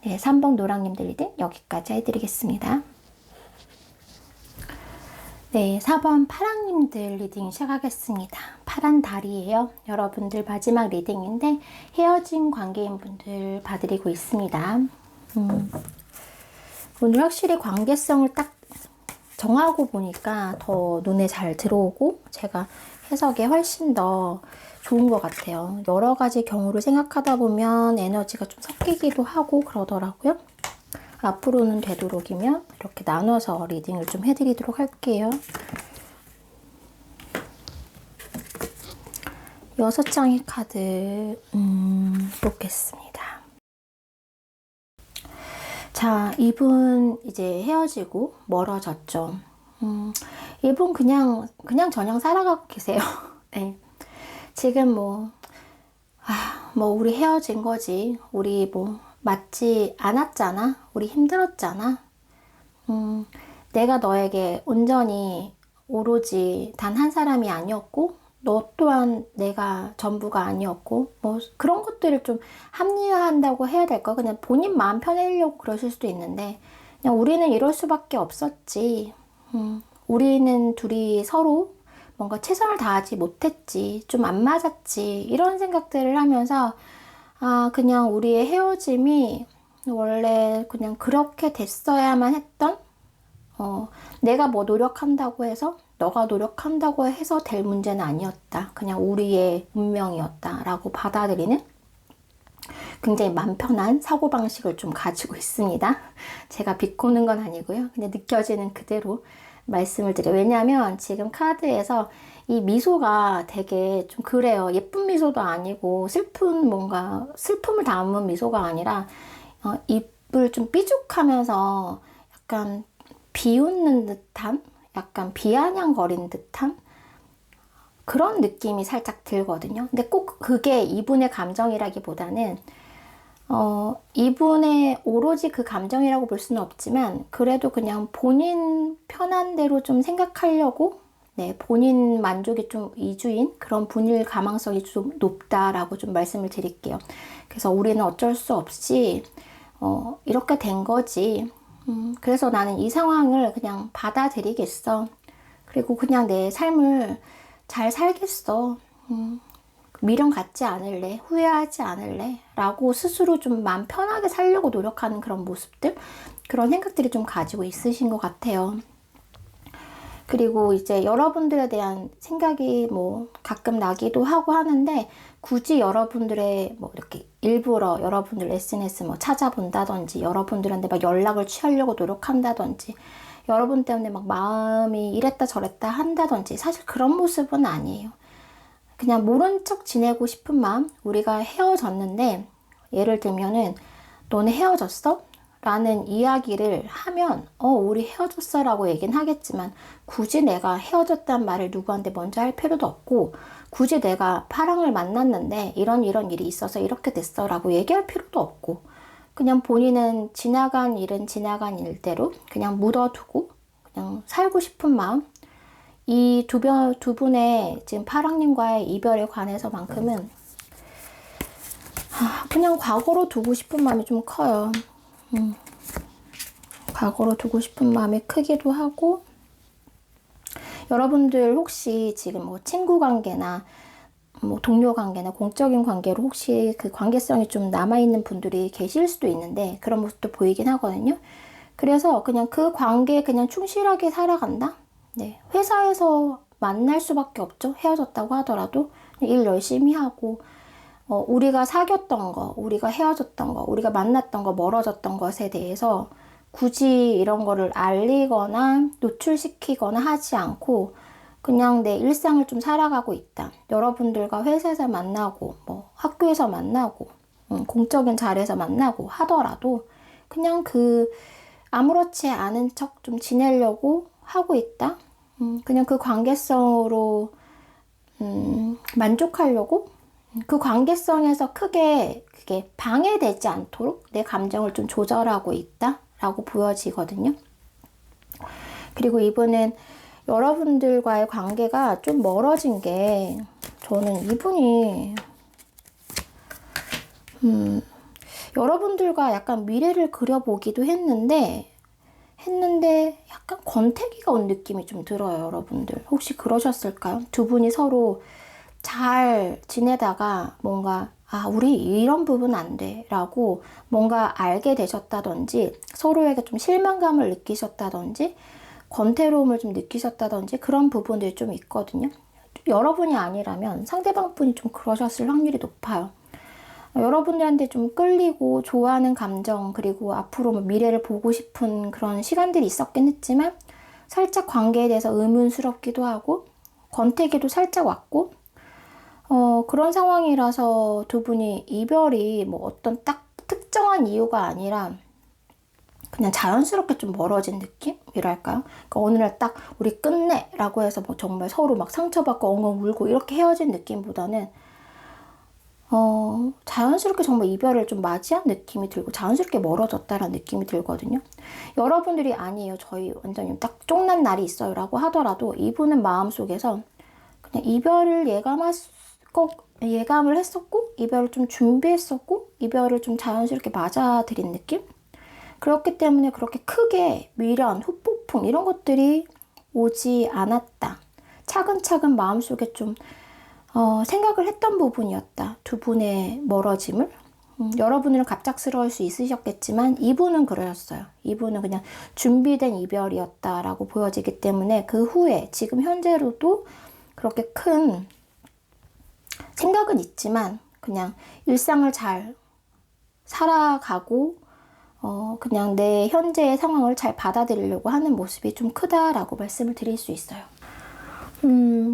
3번 노랑님들 리딩 여기까지 해드리겠습니다. 4번 파랑님들 리딩 시작하겠습니다. 파란 달이에요. 여러분들 마지막 리딩인데 헤어진 관계인분들 봐드리고 있습니다. 오늘 확실히 관계성을 딱 정하고 보니까 더 눈에 잘 들어오고 제가 해석에 훨씬 더 좋은 것 같아요. 여러 가지 경우를 생각하다 보면 에너지가 좀 섞이기도 하고 그러더라고요. 앞으로는 되도록이면 이렇게 나눠서 리딩을 좀 해드리도록 할게요. 6장의 카드 놓겠습니다. 자, 이분 이제 헤어지고 멀어졌죠. 이분 그냥 저냥 살아가고 계세요. 네. 지금 우리 헤어진 거지. 우리 맞지 않았잖아. 우리 힘들었잖아. 내가 너에게 온전히 오로지 단 한 사람이 아니었고 너 또한 내가 전부가 아니었고 그런 것들을 좀 합리화한다고 해야 될까? 그냥 본인 마음 편하려고 그러실 수도 있는데 그냥 우리는 이럴 수밖에 없었지. 우리는 둘이 서로 뭔가 최선을 다하지 못했지. 좀 안 맞았지. 이런 생각들을 하면서 그냥 우리의 헤어짐이 원래 그냥 그렇게 됐어야만 했던 내가 노력한다고 해서 너가 노력한다고 해서 될 문제는 아니었다. 그냥 우리의 운명이었다 라고 받아들이는 굉장히 맘 편한 사고방식을 좀 가지고 있습니다. 제가 비꼬는 건 아니고요. 그냥 느껴지는 그대로 말씀을 드려요. 왜냐하면 지금 카드에서 이 미소가 되게 좀 그래요. 예쁜 미소도 아니고 슬픈 뭔가 슬픔을 담은 미소가 아니라 입을 좀 삐죽하면서 약간 비웃는 듯한, 약간 비아냥거리는 듯한 그런 느낌이 살짝 들거든요. 근데 꼭 그게 이분의 감정이라기보다는 이분의 오로지 그 감정이라고 볼 수는 없지만 그래도 그냥 본인 편한 대로 좀 생각하려고, 네, 본인 만족이 좀 위주인 그런 분일 가망성이 좀 높다라고 좀 말씀을 드릴게요. 그래서 우리는 어쩔 수 없이 이렇게 된 거지. 그래서 나는 이 상황을 그냥 받아들이겠어. 그리고 그냥 내 삶을 잘 살겠어. 미련 갖지 않을래. 후회하지 않을래. 라고 스스로 좀 마음 편하게 살려고 노력하는 그런 모습들, 그런 생각들이 좀 가지고 있으신 것 같아요. 그리고 이제 여러분들에 대한 생각이 뭐 가끔 나기도 하고 하는데, 굳이 여러분들의 뭐 이렇게 일부러 여러분들 SNS 뭐 찾아본다든지, 여러분들한테 막 연락을 취하려고 노력한다든지, 여러분 때문에 막 마음이 이랬다 저랬다 한다든지, 사실 그런 모습은 아니에요. 그냥 모른 척 지내고 싶은 마음. 우리가 헤어졌는데 예를 들면은 너네 헤어졌어? 라는 이야기를 하면 우리 헤어졌어 라고 얘기는 하겠지만, 굳이 내가 헤어졌다는 말을 누구한테 먼저 할 필요도 없고, 굳이 내가 파랑을 만났는데 이런 일이 있어서 이렇게 됐어 라고 얘기할 필요도 없고, 그냥 본인은 지나간 일은 지나간 일대로 그냥 묻어두고 그냥 살고 싶은 마음. 이 두 분의 지금 파랑님과의 이별에 관해서만큼은 그냥 과거로 두고 싶은 마음이 좀 커요. 과거로 두고 싶은 마음이 크기도 하고, 여러분들 혹시 지금 뭐 친구 관계나 뭐 동료 관계나 공적인 관계로 혹시 그 관계성이 좀 남아있는 분들이 계실 수도 있는데, 그런 모습도 보이긴 하거든요. 그래서 그냥 그 관계에 그냥 충실하게 살아간다? 네. 회사에서 만날 수밖에 없죠. 헤어졌다고 하더라도 일 열심히 하고, 우리가 사귀었던 거, 우리가 헤어졌던 거, 우리가 만났던 거, 멀어졌던 것에 대해서 굳이 이런 거를 알리거나 노출시키거나 하지 않고 그냥 내 일상을 좀 살아가고 있다. 여러분들과 회사에서 만나고 뭐 학교에서 만나고 공적인 자리에서 만나고 하더라도 그냥 그 아무렇지 않은 척 좀 지내려고 하고 있다. 그냥 그 관계성으로 만족하려고, 그 관계성에서 크게 그게 방해되지 않도록 내 감정을 좀 조절하고 있다라고 보여지거든요. 그리고 이분은 여러분들과의 관계가 좀 멀어진 게, 저는 이분이 여러분들과 약간 미래를 그려보기도 했는데 약간 권태기가 온 느낌이 좀 들어요. 여러분들 혹시 그러셨을까요? 두 분이 서로 잘 지내다가 뭔가 우리 이런 부분 안 돼 라고 뭔가 알게 되셨다든지, 서로에게 좀 실망감을 느끼셨다든지 권태로움을 좀 느끼셨다든지 그런 부분들이 좀 있거든요. 여러분이 아니라면 상대방 분이 좀 그러셨을 확률이 높아요. 여러분들한테 좀 끌리고 좋아하는 감정, 그리고 앞으로 뭐 미래를 보고 싶은 그런 시간들이 있었긴 했지만 살짝 관계에 대해서 의문스럽기도 하고 권태기도 살짝 왔고, 그런 상황이라서 두 분이 이별이 뭐 어떤 딱 특정한 이유가 아니라 그냥 자연스럽게 좀 멀어진 느낌이랄까요? 그러니까 어느 날 딱 우리 끝내 라고 해서 뭐 정말 서로 막 상처받고 엉엉 울고 이렇게 헤어진 느낌보다는 자연스럽게 정말 이별을 좀 맞이한 느낌이 들고 자연스럽게 멀어졌다라는 느낌이 들거든요. 여러분들이 아니에요, 저희 원장님 딱 쫑난 날이 있어요 라고 하더라도 이분은 마음속에서 그냥 이별을 예감을 했었고, 이별을 좀 준비했었고, 이별을 좀 자연스럽게 맞아들인 느낌? 그렇기 때문에 그렇게 크게 미련, 후폭풍 이런 것들이 오지 않았다. 차근차근 마음속에 좀 생각을 했던 부분이었다. 두 분의 멀어짐을. 여러분들은 갑작스러울 수 있으셨겠지만 이분은 그러셨어요. 이분은 그냥 준비된 이별이었다라고 보여지기 때문에 그 후에 지금 현재로도 그렇게 큰 생각은 있지만 그냥 일상을 잘 살아가고 그냥 내 현재의 상황을 잘 받아들이려고 하는 모습이 좀 크다라고 말씀을 드릴 수 있어요.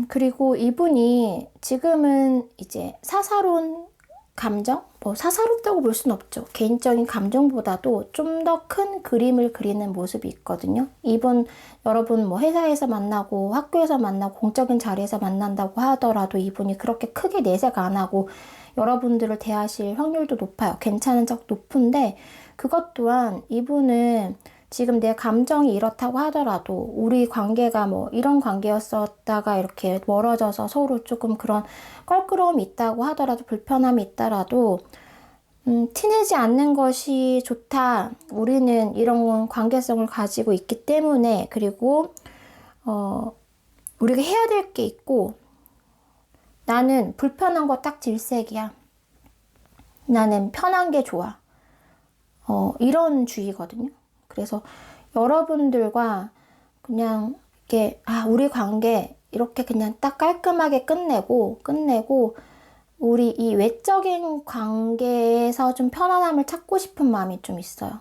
그리고 이분이 지금은 이제 사사로운 감정? 뭐 사사롭다고 볼 수는 없죠. 개인적인 감정보다도 좀 더 큰 그림을 그리는 모습이 있거든요. 이분, 여러분 뭐 회사에서 만나고 학교에서 만나고 공적인 자리에서 만난다고 하더라도 이분이 그렇게 크게 내색 안 하고 여러분들을 대하실 확률도 높아요. 괜찮은 적 높은데 그것 또한 이분은 지금 내 감정이 이렇다고 하더라도 우리 관계가 뭐 이런 관계였었다가 이렇게 멀어져서 서로 조금 그런 껄끄러움이 있다고 하더라도 불편함이 있더라도 티내지 않는 것이 좋다. 우리는 이런 관계성을 가지고 있기 때문에 그리고 우리가 해야 될 게 있고 나는 불편한 거 딱 질색이야. 나는 편한 게 좋아. 이런 주의거든요. 그래서 여러분들과 그냥 이렇게 우리 관계 이렇게 그냥 딱 깔끔하게 끝내고 우리 이 외적인 관계에서 좀 편안함을 찾고 싶은 마음이 좀 있어요.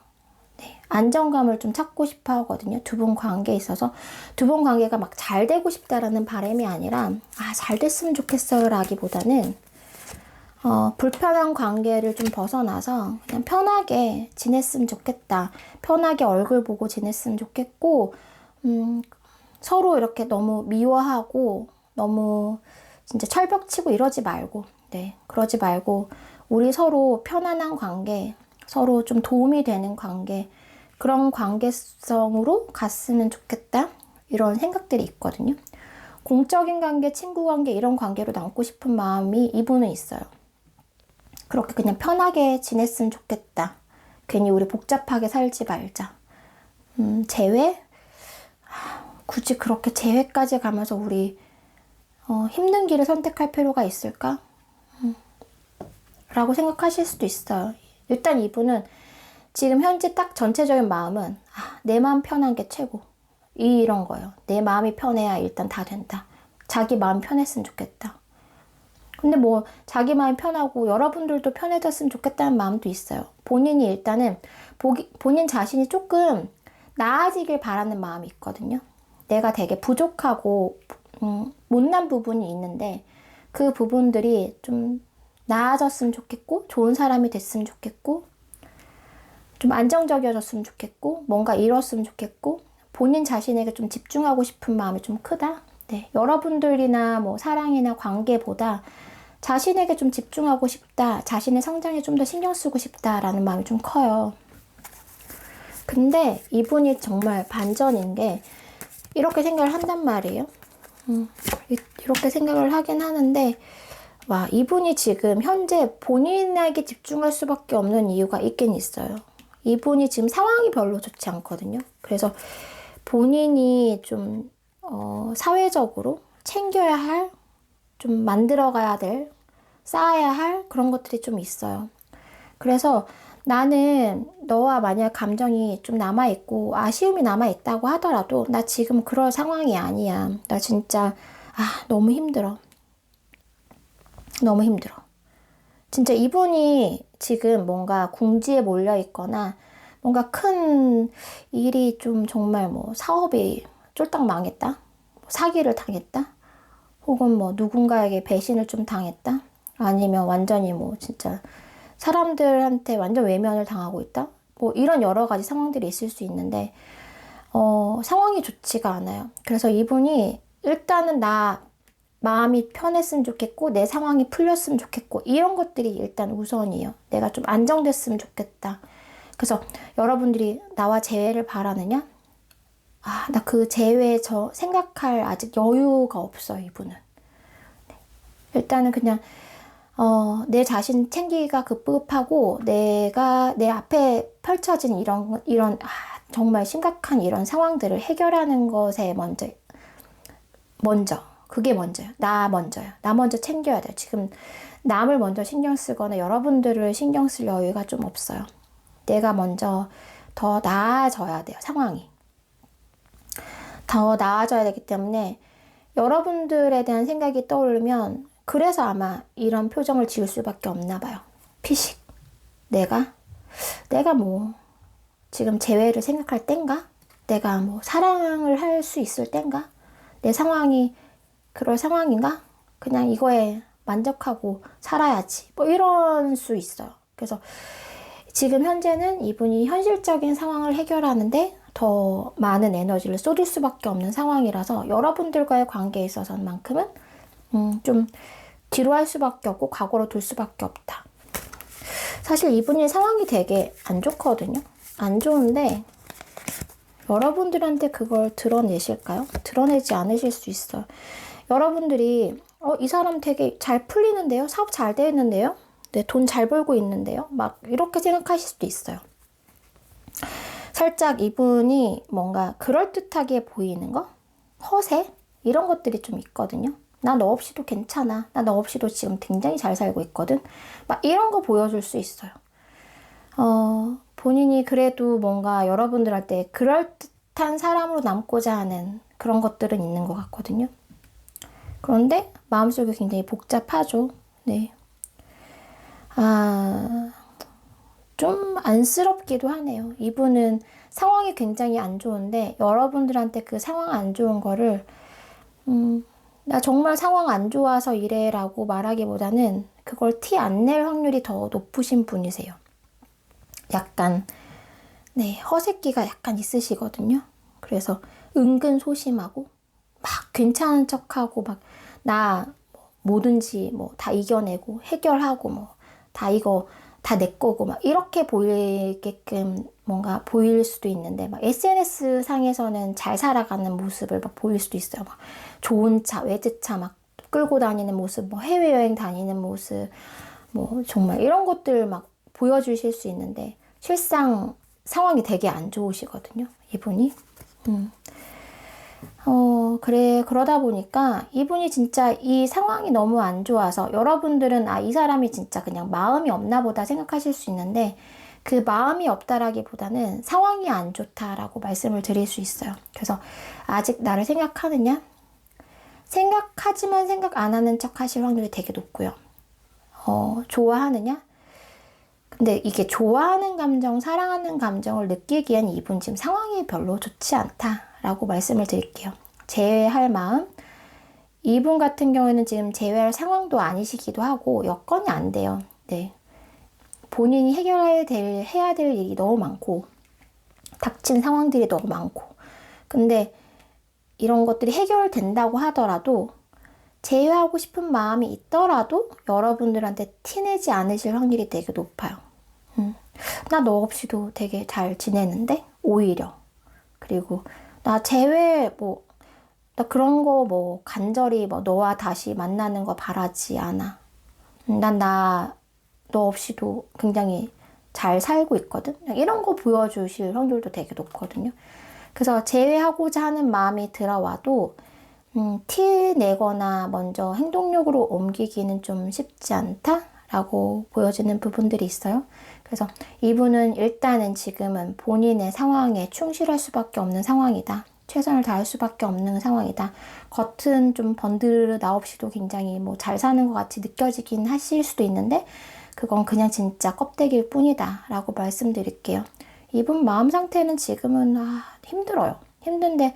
네, 안정감을 좀 찾고 싶어 하거든요. 두 분 관계에 있어서 두 분 관계가 막 잘 되고 싶다라는 바람이 아니라 잘 됐으면 좋겠어요 라기보다는 불편한 관계를 좀 벗어나서 그냥 편하게 지냈으면 좋겠다. 편하게 얼굴 보고 지냈으면 좋겠고, 서로 이렇게 너무 미워하고, 너무 진짜 철벽 치고 이러지 말고, 네, 그러지 말고, 우리 서로 편안한 관계, 서로 좀 도움이 되는 관계, 그런 관계성으로 갔으면 좋겠다. 이런 생각들이 있거든요. 공적인 관계, 친구 관계, 이런 관계로 남고 싶은 마음이 이분은 있어요. 그렇게 그냥 편하게 지냈으면 좋겠다. 괜히 우리 복잡하게 살지 말자. 재회? 굳이 그렇게 재회까지 가면서 우리 힘든 길을 선택할 필요가 있을까? 라고 생각하실 수도 있어요. 일단 이분은 지금 현재 딱 전체적인 마음은 내 마음 편한 게 최고. 이런 거예요. 내 마음이 편해야 일단 다 된다. 자기 마음 편했으면 좋겠다. 근데 뭐 자기 마음이 편하고 여러분들도 편해졌으면 좋겠다는 마음도 있어요. 본인이 일단은 본인 자신이 조금 나아지길 바라는 마음이 있거든요. 내가 되게 부족하고 못난 부분이 있는데 그 부분들이 좀 나아졌으면 좋겠고 좋은 사람이 됐으면 좋겠고 좀 안정적이어졌으면 좋겠고 뭔가 이뤘으면 좋겠고 본인 자신에게 좀 집중하고 싶은 마음이 좀 크다. 네, 여러분들이나 뭐 사랑이나 관계보다 자신에게 좀 집중하고 싶다. 자신의 성장에 좀 더 신경 쓰고 싶다라는 마음이 좀 커요. 근데 이분이 정말 반전인 게 이렇게 생각을 한단 말이에요. 이렇게 생각을 하긴 하는데 이분이 지금 현재 본인에게 집중할 수밖에 없는 이유가 있긴 있어요. 이분이 지금 상황이 별로 좋지 않거든요. 그래서 본인이 좀 사회적으로 챙겨야 할, 좀 만들어가야 될, 쌓아야 할 그런 것들이 좀 있어요. 그래서 나는 너와 만약 감정이 좀 남아있고 아쉬움이 남아있다고 하더라도 나 지금 그럴 상황이 아니야. 나 진짜 너무 힘들어. 너무 힘들어. 진짜 이분이 지금 뭔가 궁지에 몰려 있거나 뭔가 큰 일이 좀 정말 뭐 사업이 쫄딱 망했다. 사기를 당했다. 혹은 뭐 누군가에게 배신을 좀 당했다. 아니면 완전히 뭐 진짜 사람들한테 완전 외면을 당하고 있다. 뭐 이런 여러 가지 상황들이 있을 수 있는데 상황이 좋지가 않아요. 그래서 이분이 일단은 나 마음이 편했으면 좋겠고 내 상황이 풀렸으면 좋겠고 이런 것들이 일단 우선이에요. 내가 좀 안정됐으면 좋겠다. 그래서 여러분들이 나와 재회를 바라느냐? 나 그 재회 생각할 아직 여유가 없어요, 이분은. 네. 일단은 그냥 내 자신 챙기기가 급급하고 내가 내 앞에 펼쳐진 이런 정말 심각한 이런 상황들을 해결하는 것에 먼저 그게 먼저요. 나 먼저요. 나 먼저 챙겨야 돼요. 지금 남을 먼저 신경 쓰거나 여러분들을 신경 쓸 여유가 좀 없어요. 내가 먼저 더 나아져야 돼요. 상황이. 더 나아져야 되기 때문에 여러분들에 대한 생각이 떠오르면 그래서 아마 이런 표정을 지을 수밖에 없나 봐요. 피식. 내가 뭐 지금 재회를 생각할 땐가? 내가 뭐 사랑을 할 수 있을 땐가? 내 상황이 그럴 상황인가? 그냥 이거에 만족하고 살아야지. 뭐 이런 수 있어요. 그래서 지금 현재는 이분이 현실적인 상황을 해결하는데 더 많은 에너지를 쏟을 수밖에 없는 상황이라서 여러분들과의 관계에 있어서만큼은 좀 뒤로 할 수밖에 없고 과거로 둘 수밖에 없다. 사실 이분이 상황이 되게 안 좋거든요. 안 좋은데 여러분들한테 그걸 드러내실까요? 드러내지 않으실 수 있어요. 여러분들이 이 사람 되게 잘 풀리는데요? 사업 잘 되는데요? 네, 돈 잘 벌고 있는데요? 막 이렇게 생각하실 수도 있어요. 살짝 이분이 뭔가 그럴듯하게 보이는 거? 허세? 이런 것들이 좀 있거든요. 나 너 없이도 괜찮아. 나 너 없이도 지금 굉장히 잘 살고 있거든. 막 이런 거 보여줄 수 있어요. 본인이 그래도 뭔가 여러분들한테 그럴듯한 사람으로 남고자 하는 그런 것들은 있는 것 같거든요. 그런데 마음속이 굉장히 복잡하죠. 네. 좀 안쓰럽기도 하네요. 이분은 상황이 굉장히 안 좋은데 여러분들한테 그 상황 안 좋은 거를 나 정말 상황 안 좋아서 이래 라고 말하기보다는 그걸 티 안 낼 확률이 더 높으신 분이세요. 약간 네, 허세끼가 약간 있으시거든요. 그래서 은근 소심하고 막 괜찮은 척하고 막 나 뭐든지 뭐 다 이겨내고 해결하고 뭐 다 이거 다 내 거고 막 이렇게 보이게끔 뭔가 보일 수도 있는데 막 SNS 상에서는 잘 살아가는 모습을 막 보일 수도 있어요. 막 좋은 차, 외제차 막 끌고 다니는 모습, 뭐 해외여행 다니는 모습, 뭐 정말 이런 것들 막 보여주실 수 있는데 실상 상황이 되게 안 좋으시거든요. 이분이. 그러다 보니까 이분이 진짜 이 상황이 너무 안 좋아서 여러분들은 이 사람이 진짜 그냥 마음이 없나 보다 생각하실 수 있는데 그 마음이 없다라기보다는 상황이 안 좋다라고 말씀을 드릴 수 있어요. 그래서 아직 나를 생각하느냐? 생각하지만 생각 안 하는 척 하실 확률이 되게 높고요. 좋아하느냐? 근데 이게 좋아하는 감정, 사랑하는 감정을 느끼기엔 이분 지금 상황이 별로 좋지 않다라고 말씀을 드릴게요. 재회할 마음? 이분 같은 경우에는 지금 재회할 상황도 아니시기도 하고 여건이 안 돼요. 네. 본인이 해야 될 일이 너무 많고 닥친 상황들이 너무 많고 근데 이런 것들이 해결된다고 하더라도 제외하고 싶은 마음이 있더라도 여러분들한테 티내지 않으실 확률이 되게 높아요. 나 너 없이도 되게 잘 지내는데 오히려 그리고 나 제외 나 그런 거 간절히 너와 다시 만나는 거 바라지 않아. 난 너 없이도 굉장히 잘 살고 있거든. 이런 거 보여주실 확률도 되게 높거든요. 그래서 제외하고자 하는 마음이 들어와도 티 내거나 먼저 행동력으로 옮기기는 좀 쉽지 않다라고 보여지는 부분들이 있어요. 그래서 이분은 일단은 지금은 본인의 상황에 충실할 수밖에 없는 상황이다. 최선을 다할 수밖에 없는 상황이다. 겉은 좀 번들 나 없이도 굉장히 잘 사는 것 같이 느껴지긴 하실 수도 있는데 그건 그냥 진짜 껍데기일 뿐이다 라고 말씀드릴게요. 이분 마음 상태는 지금은 힘들어요. 힘든데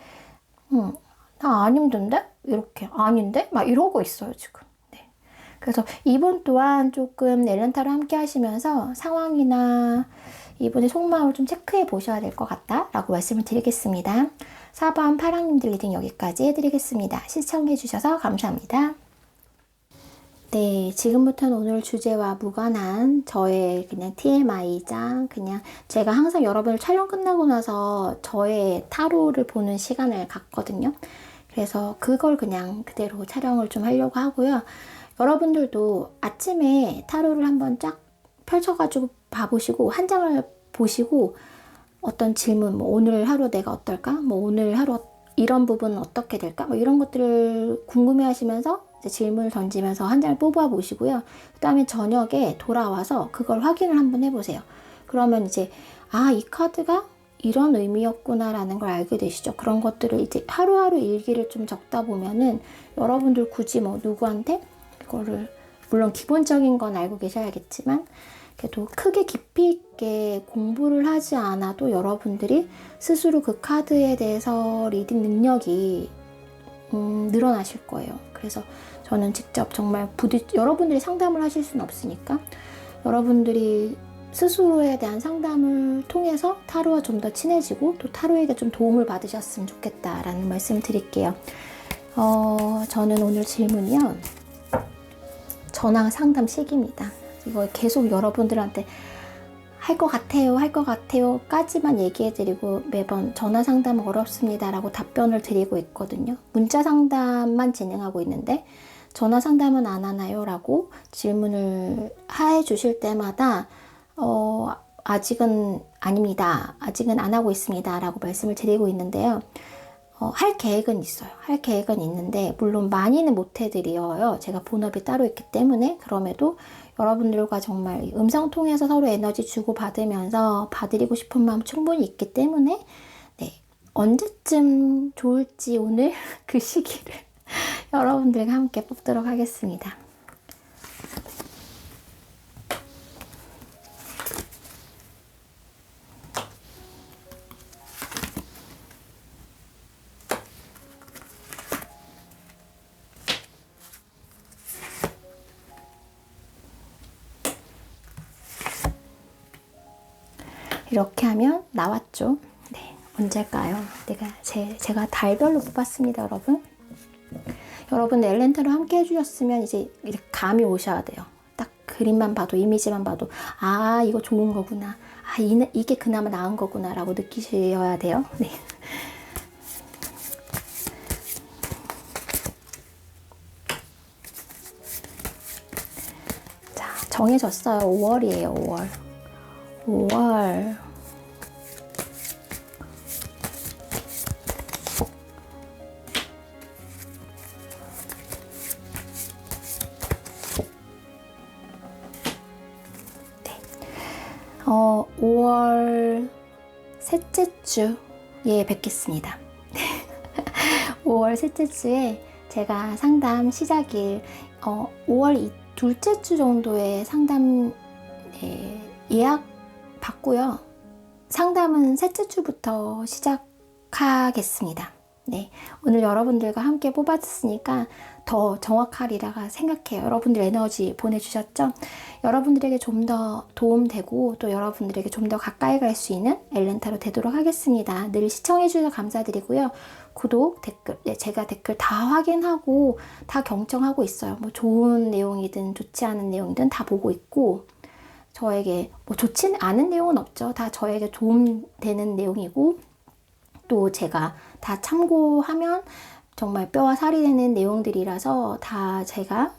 나 안 힘든데? 이렇게 아닌데? 막 이러고 있어요 지금. 네. 그래서 이분 또한 조금 넬렌타로 함께 하시면서 상황이나 이분의 속마음을 좀 체크해 보셔야 될 것 같다 라고 말씀을 드리겠습니다. 4번 파랑님들 리딩 여기까지 해드리겠습니다. 시청해 주셔서 감사합니다. 네, 지금부터는 오늘 주제와 무관한 저의 그냥 TMI이자 그냥 제가 항상 여러분을 촬영 끝나고 나서 저의 타로를 보는 시간을 갖거든요. 그래서 그걸 그냥 그대로 촬영을 좀 하려고 하고요. 여러분들도 아침에 타로를 한번 쫙 펼쳐가지고 봐보시고 한 장을 보시고 어떤 질문, 오늘 하루 내가 어떨까? 오늘 하루 이런 부분은 어떻게 될까? 이런 것들을 궁금해 하시면서 이제 질문을 던지면서 한 장을 뽑아 보시고요. 그 다음에 저녁에 돌아와서 그걸 확인을 한번 해보세요. 그러면 이제, 이 카드가 이런 의미였구나 라는 걸 알게 되시죠. 그런 것들을 이제 하루하루 일기를 좀 적다 보면은 여러분들 굳이 누구한테 그거를, 물론 기본적인 건 알고 계셔야겠지만, 그래도 크게 깊이 있게 공부를 하지 않아도 여러분들이 스스로 그 카드에 대해서 리딩 능력이 늘어나실 거예요. 그래서 저는 직접 정말 여러분들이 상담을 하실 수는 없으니까 여러분들이 스스로에 대한 상담을 통해서 타로와 좀 더 친해지고 또 타로에게 좀 도움을 받으셨으면 좋겠다라는 말씀 드릴게요. 저는 오늘 질문이요. 전화 상담 시기입니다. 이거 계속 여러분들한테 할 것 같아요 까지만 얘기해드리고 매번 전화 상담 어렵습니다 라고 답변을 드리고 있거든요. 문자 상담만 진행하고 있는데 전화 상담은 안 하나요? 라고 질문을 해 주실 때마다 아직은 아닙니다. 아직은 안 하고 있습니다. 라고 말씀을 드리고 있는데요. 할 계획은 있어요. 할 계획은 있는데 물론 많이는 못 해드려요. 제가 본업이 따로 있기 때문에. 그럼에도 여러분들과 정말 음성통해서 서로 에너지 주고받으면서 봐드리고 싶은 마음 충분히 있기 때문에 네, 언제쯤 좋을지 오늘 그 시기를 여러분들과 함께 뽑도록 하겠습니다. 이렇게 하면 나왔죠. 네, 언제일까요? 제가 달별로 뽑았습니다, 여러분. 여러분 엘렌타로 함께 해주셨으면 이제 이렇게 감이 오셔야 돼요. 딱 그림만 봐도, 이미지만 봐도, 아, 이거 좋은 거구나. 아, 이게 그나마 나은 거구나. 라고 느끼셔야 돼요. 네. 자, 정해졌어요. 5월이에요, 5월. 5월. 네. 5월 셋째 주에 뵙겠습니다. 5월 셋째 주에 제가 상담 시작일 5월 둘째 주 정도에 상담 예약 받고요. 상담은 셋째 주부터 시작하겠습니다. 네, 오늘 여러분들과 함께 뽑았으니까 더 정확하리라 생각해요. 여러분들 에너지 보내주셨죠? 여러분들에게 좀 더 도움되고 또 여러분들에게 좀 더 가까이 갈 수 있는 엘렌타로 되도록 하겠습니다. 늘 시청해주셔서 감사드리고요. 구독, 댓글, 네, 제가 댓글 다 확인하고 다 경청하고 있어요. 뭐 좋은 내용이든 좋지 않은 내용이든 다 보고 있고 저에게 뭐 좋지 않은 내용은 없죠. 다 저에게 도움되는 내용이고 또 제가 다 참고하면 정말 뼈와 살이 되는 내용들이라서 다 제가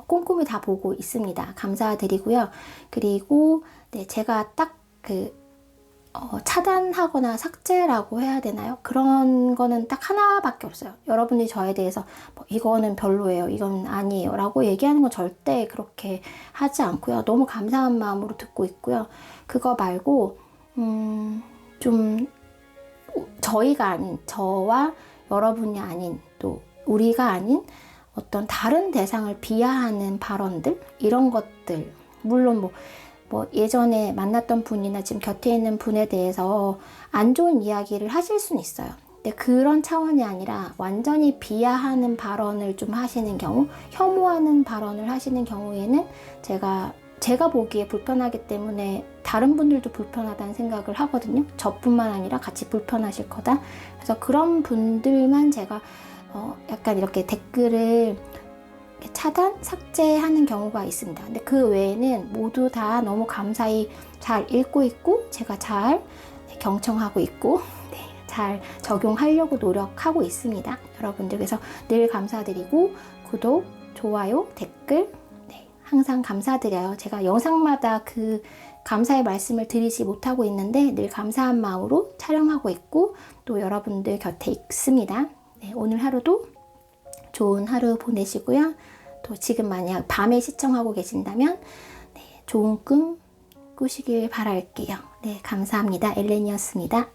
꼼꼼히 다 보고 있습니다. 감사드리고요. 그리고 네, 제가 딱 차단하거나 삭제라고 해야 되나요? 그런 거는 딱 하나밖에 없어요. 여러분들이 저에 대해서 뭐 이거는 별로예요, 이건 아니에요 라고 얘기하는 건 절대 그렇게 하지 않고요. 너무 감사한 마음으로 듣고 있고요. 그거 말고 좀 저희가 아닌, 저와 여러분이 아닌, 또 우리가 아닌 어떤 다른 대상을 비하하는 발언들, 이런 것들, 물론 뭐 예전에 만났던 분이나 지금 곁에 있는 분에 대해서 안 좋은 이야기를 하실 수는 있어요. 근데 그런 차원이 아니라 완전히 비하하는 발언을 좀 하시는 경우, 혐오하는 발언을 하시는 경우에는 제가 보기에 불편하기 때문에 다른 분들도 불편하다는 생각을 하거든요. 저뿐만 아니라 같이 불편하실 거다. 그래서 그런 분들만 제가 약간 이렇게 댓글을 차단, 삭제하는 경우가 있습니다. 근데 그 외에는 모두 다 너무 감사히 잘 읽고 있고 제가 잘 경청하고 있고 잘 적용하려고 노력하고 있습니다. 여러분들 그래서 늘 감사드리고 구독, 좋아요, 댓글 항상 감사드려요. 제가 영상마다 그 감사의 말씀을 드리지 못하고 있는데 늘 감사한 마음으로 촬영하고 있고 또 여러분들 곁에 있습니다. 네, 오늘 하루도 좋은 하루 보내시고요. 또 지금 만약 밤에 시청하고 계신다면 좋은 꿈 꾸시길 바랄게요. 네, 감사합니다. 엘렌이었습니다.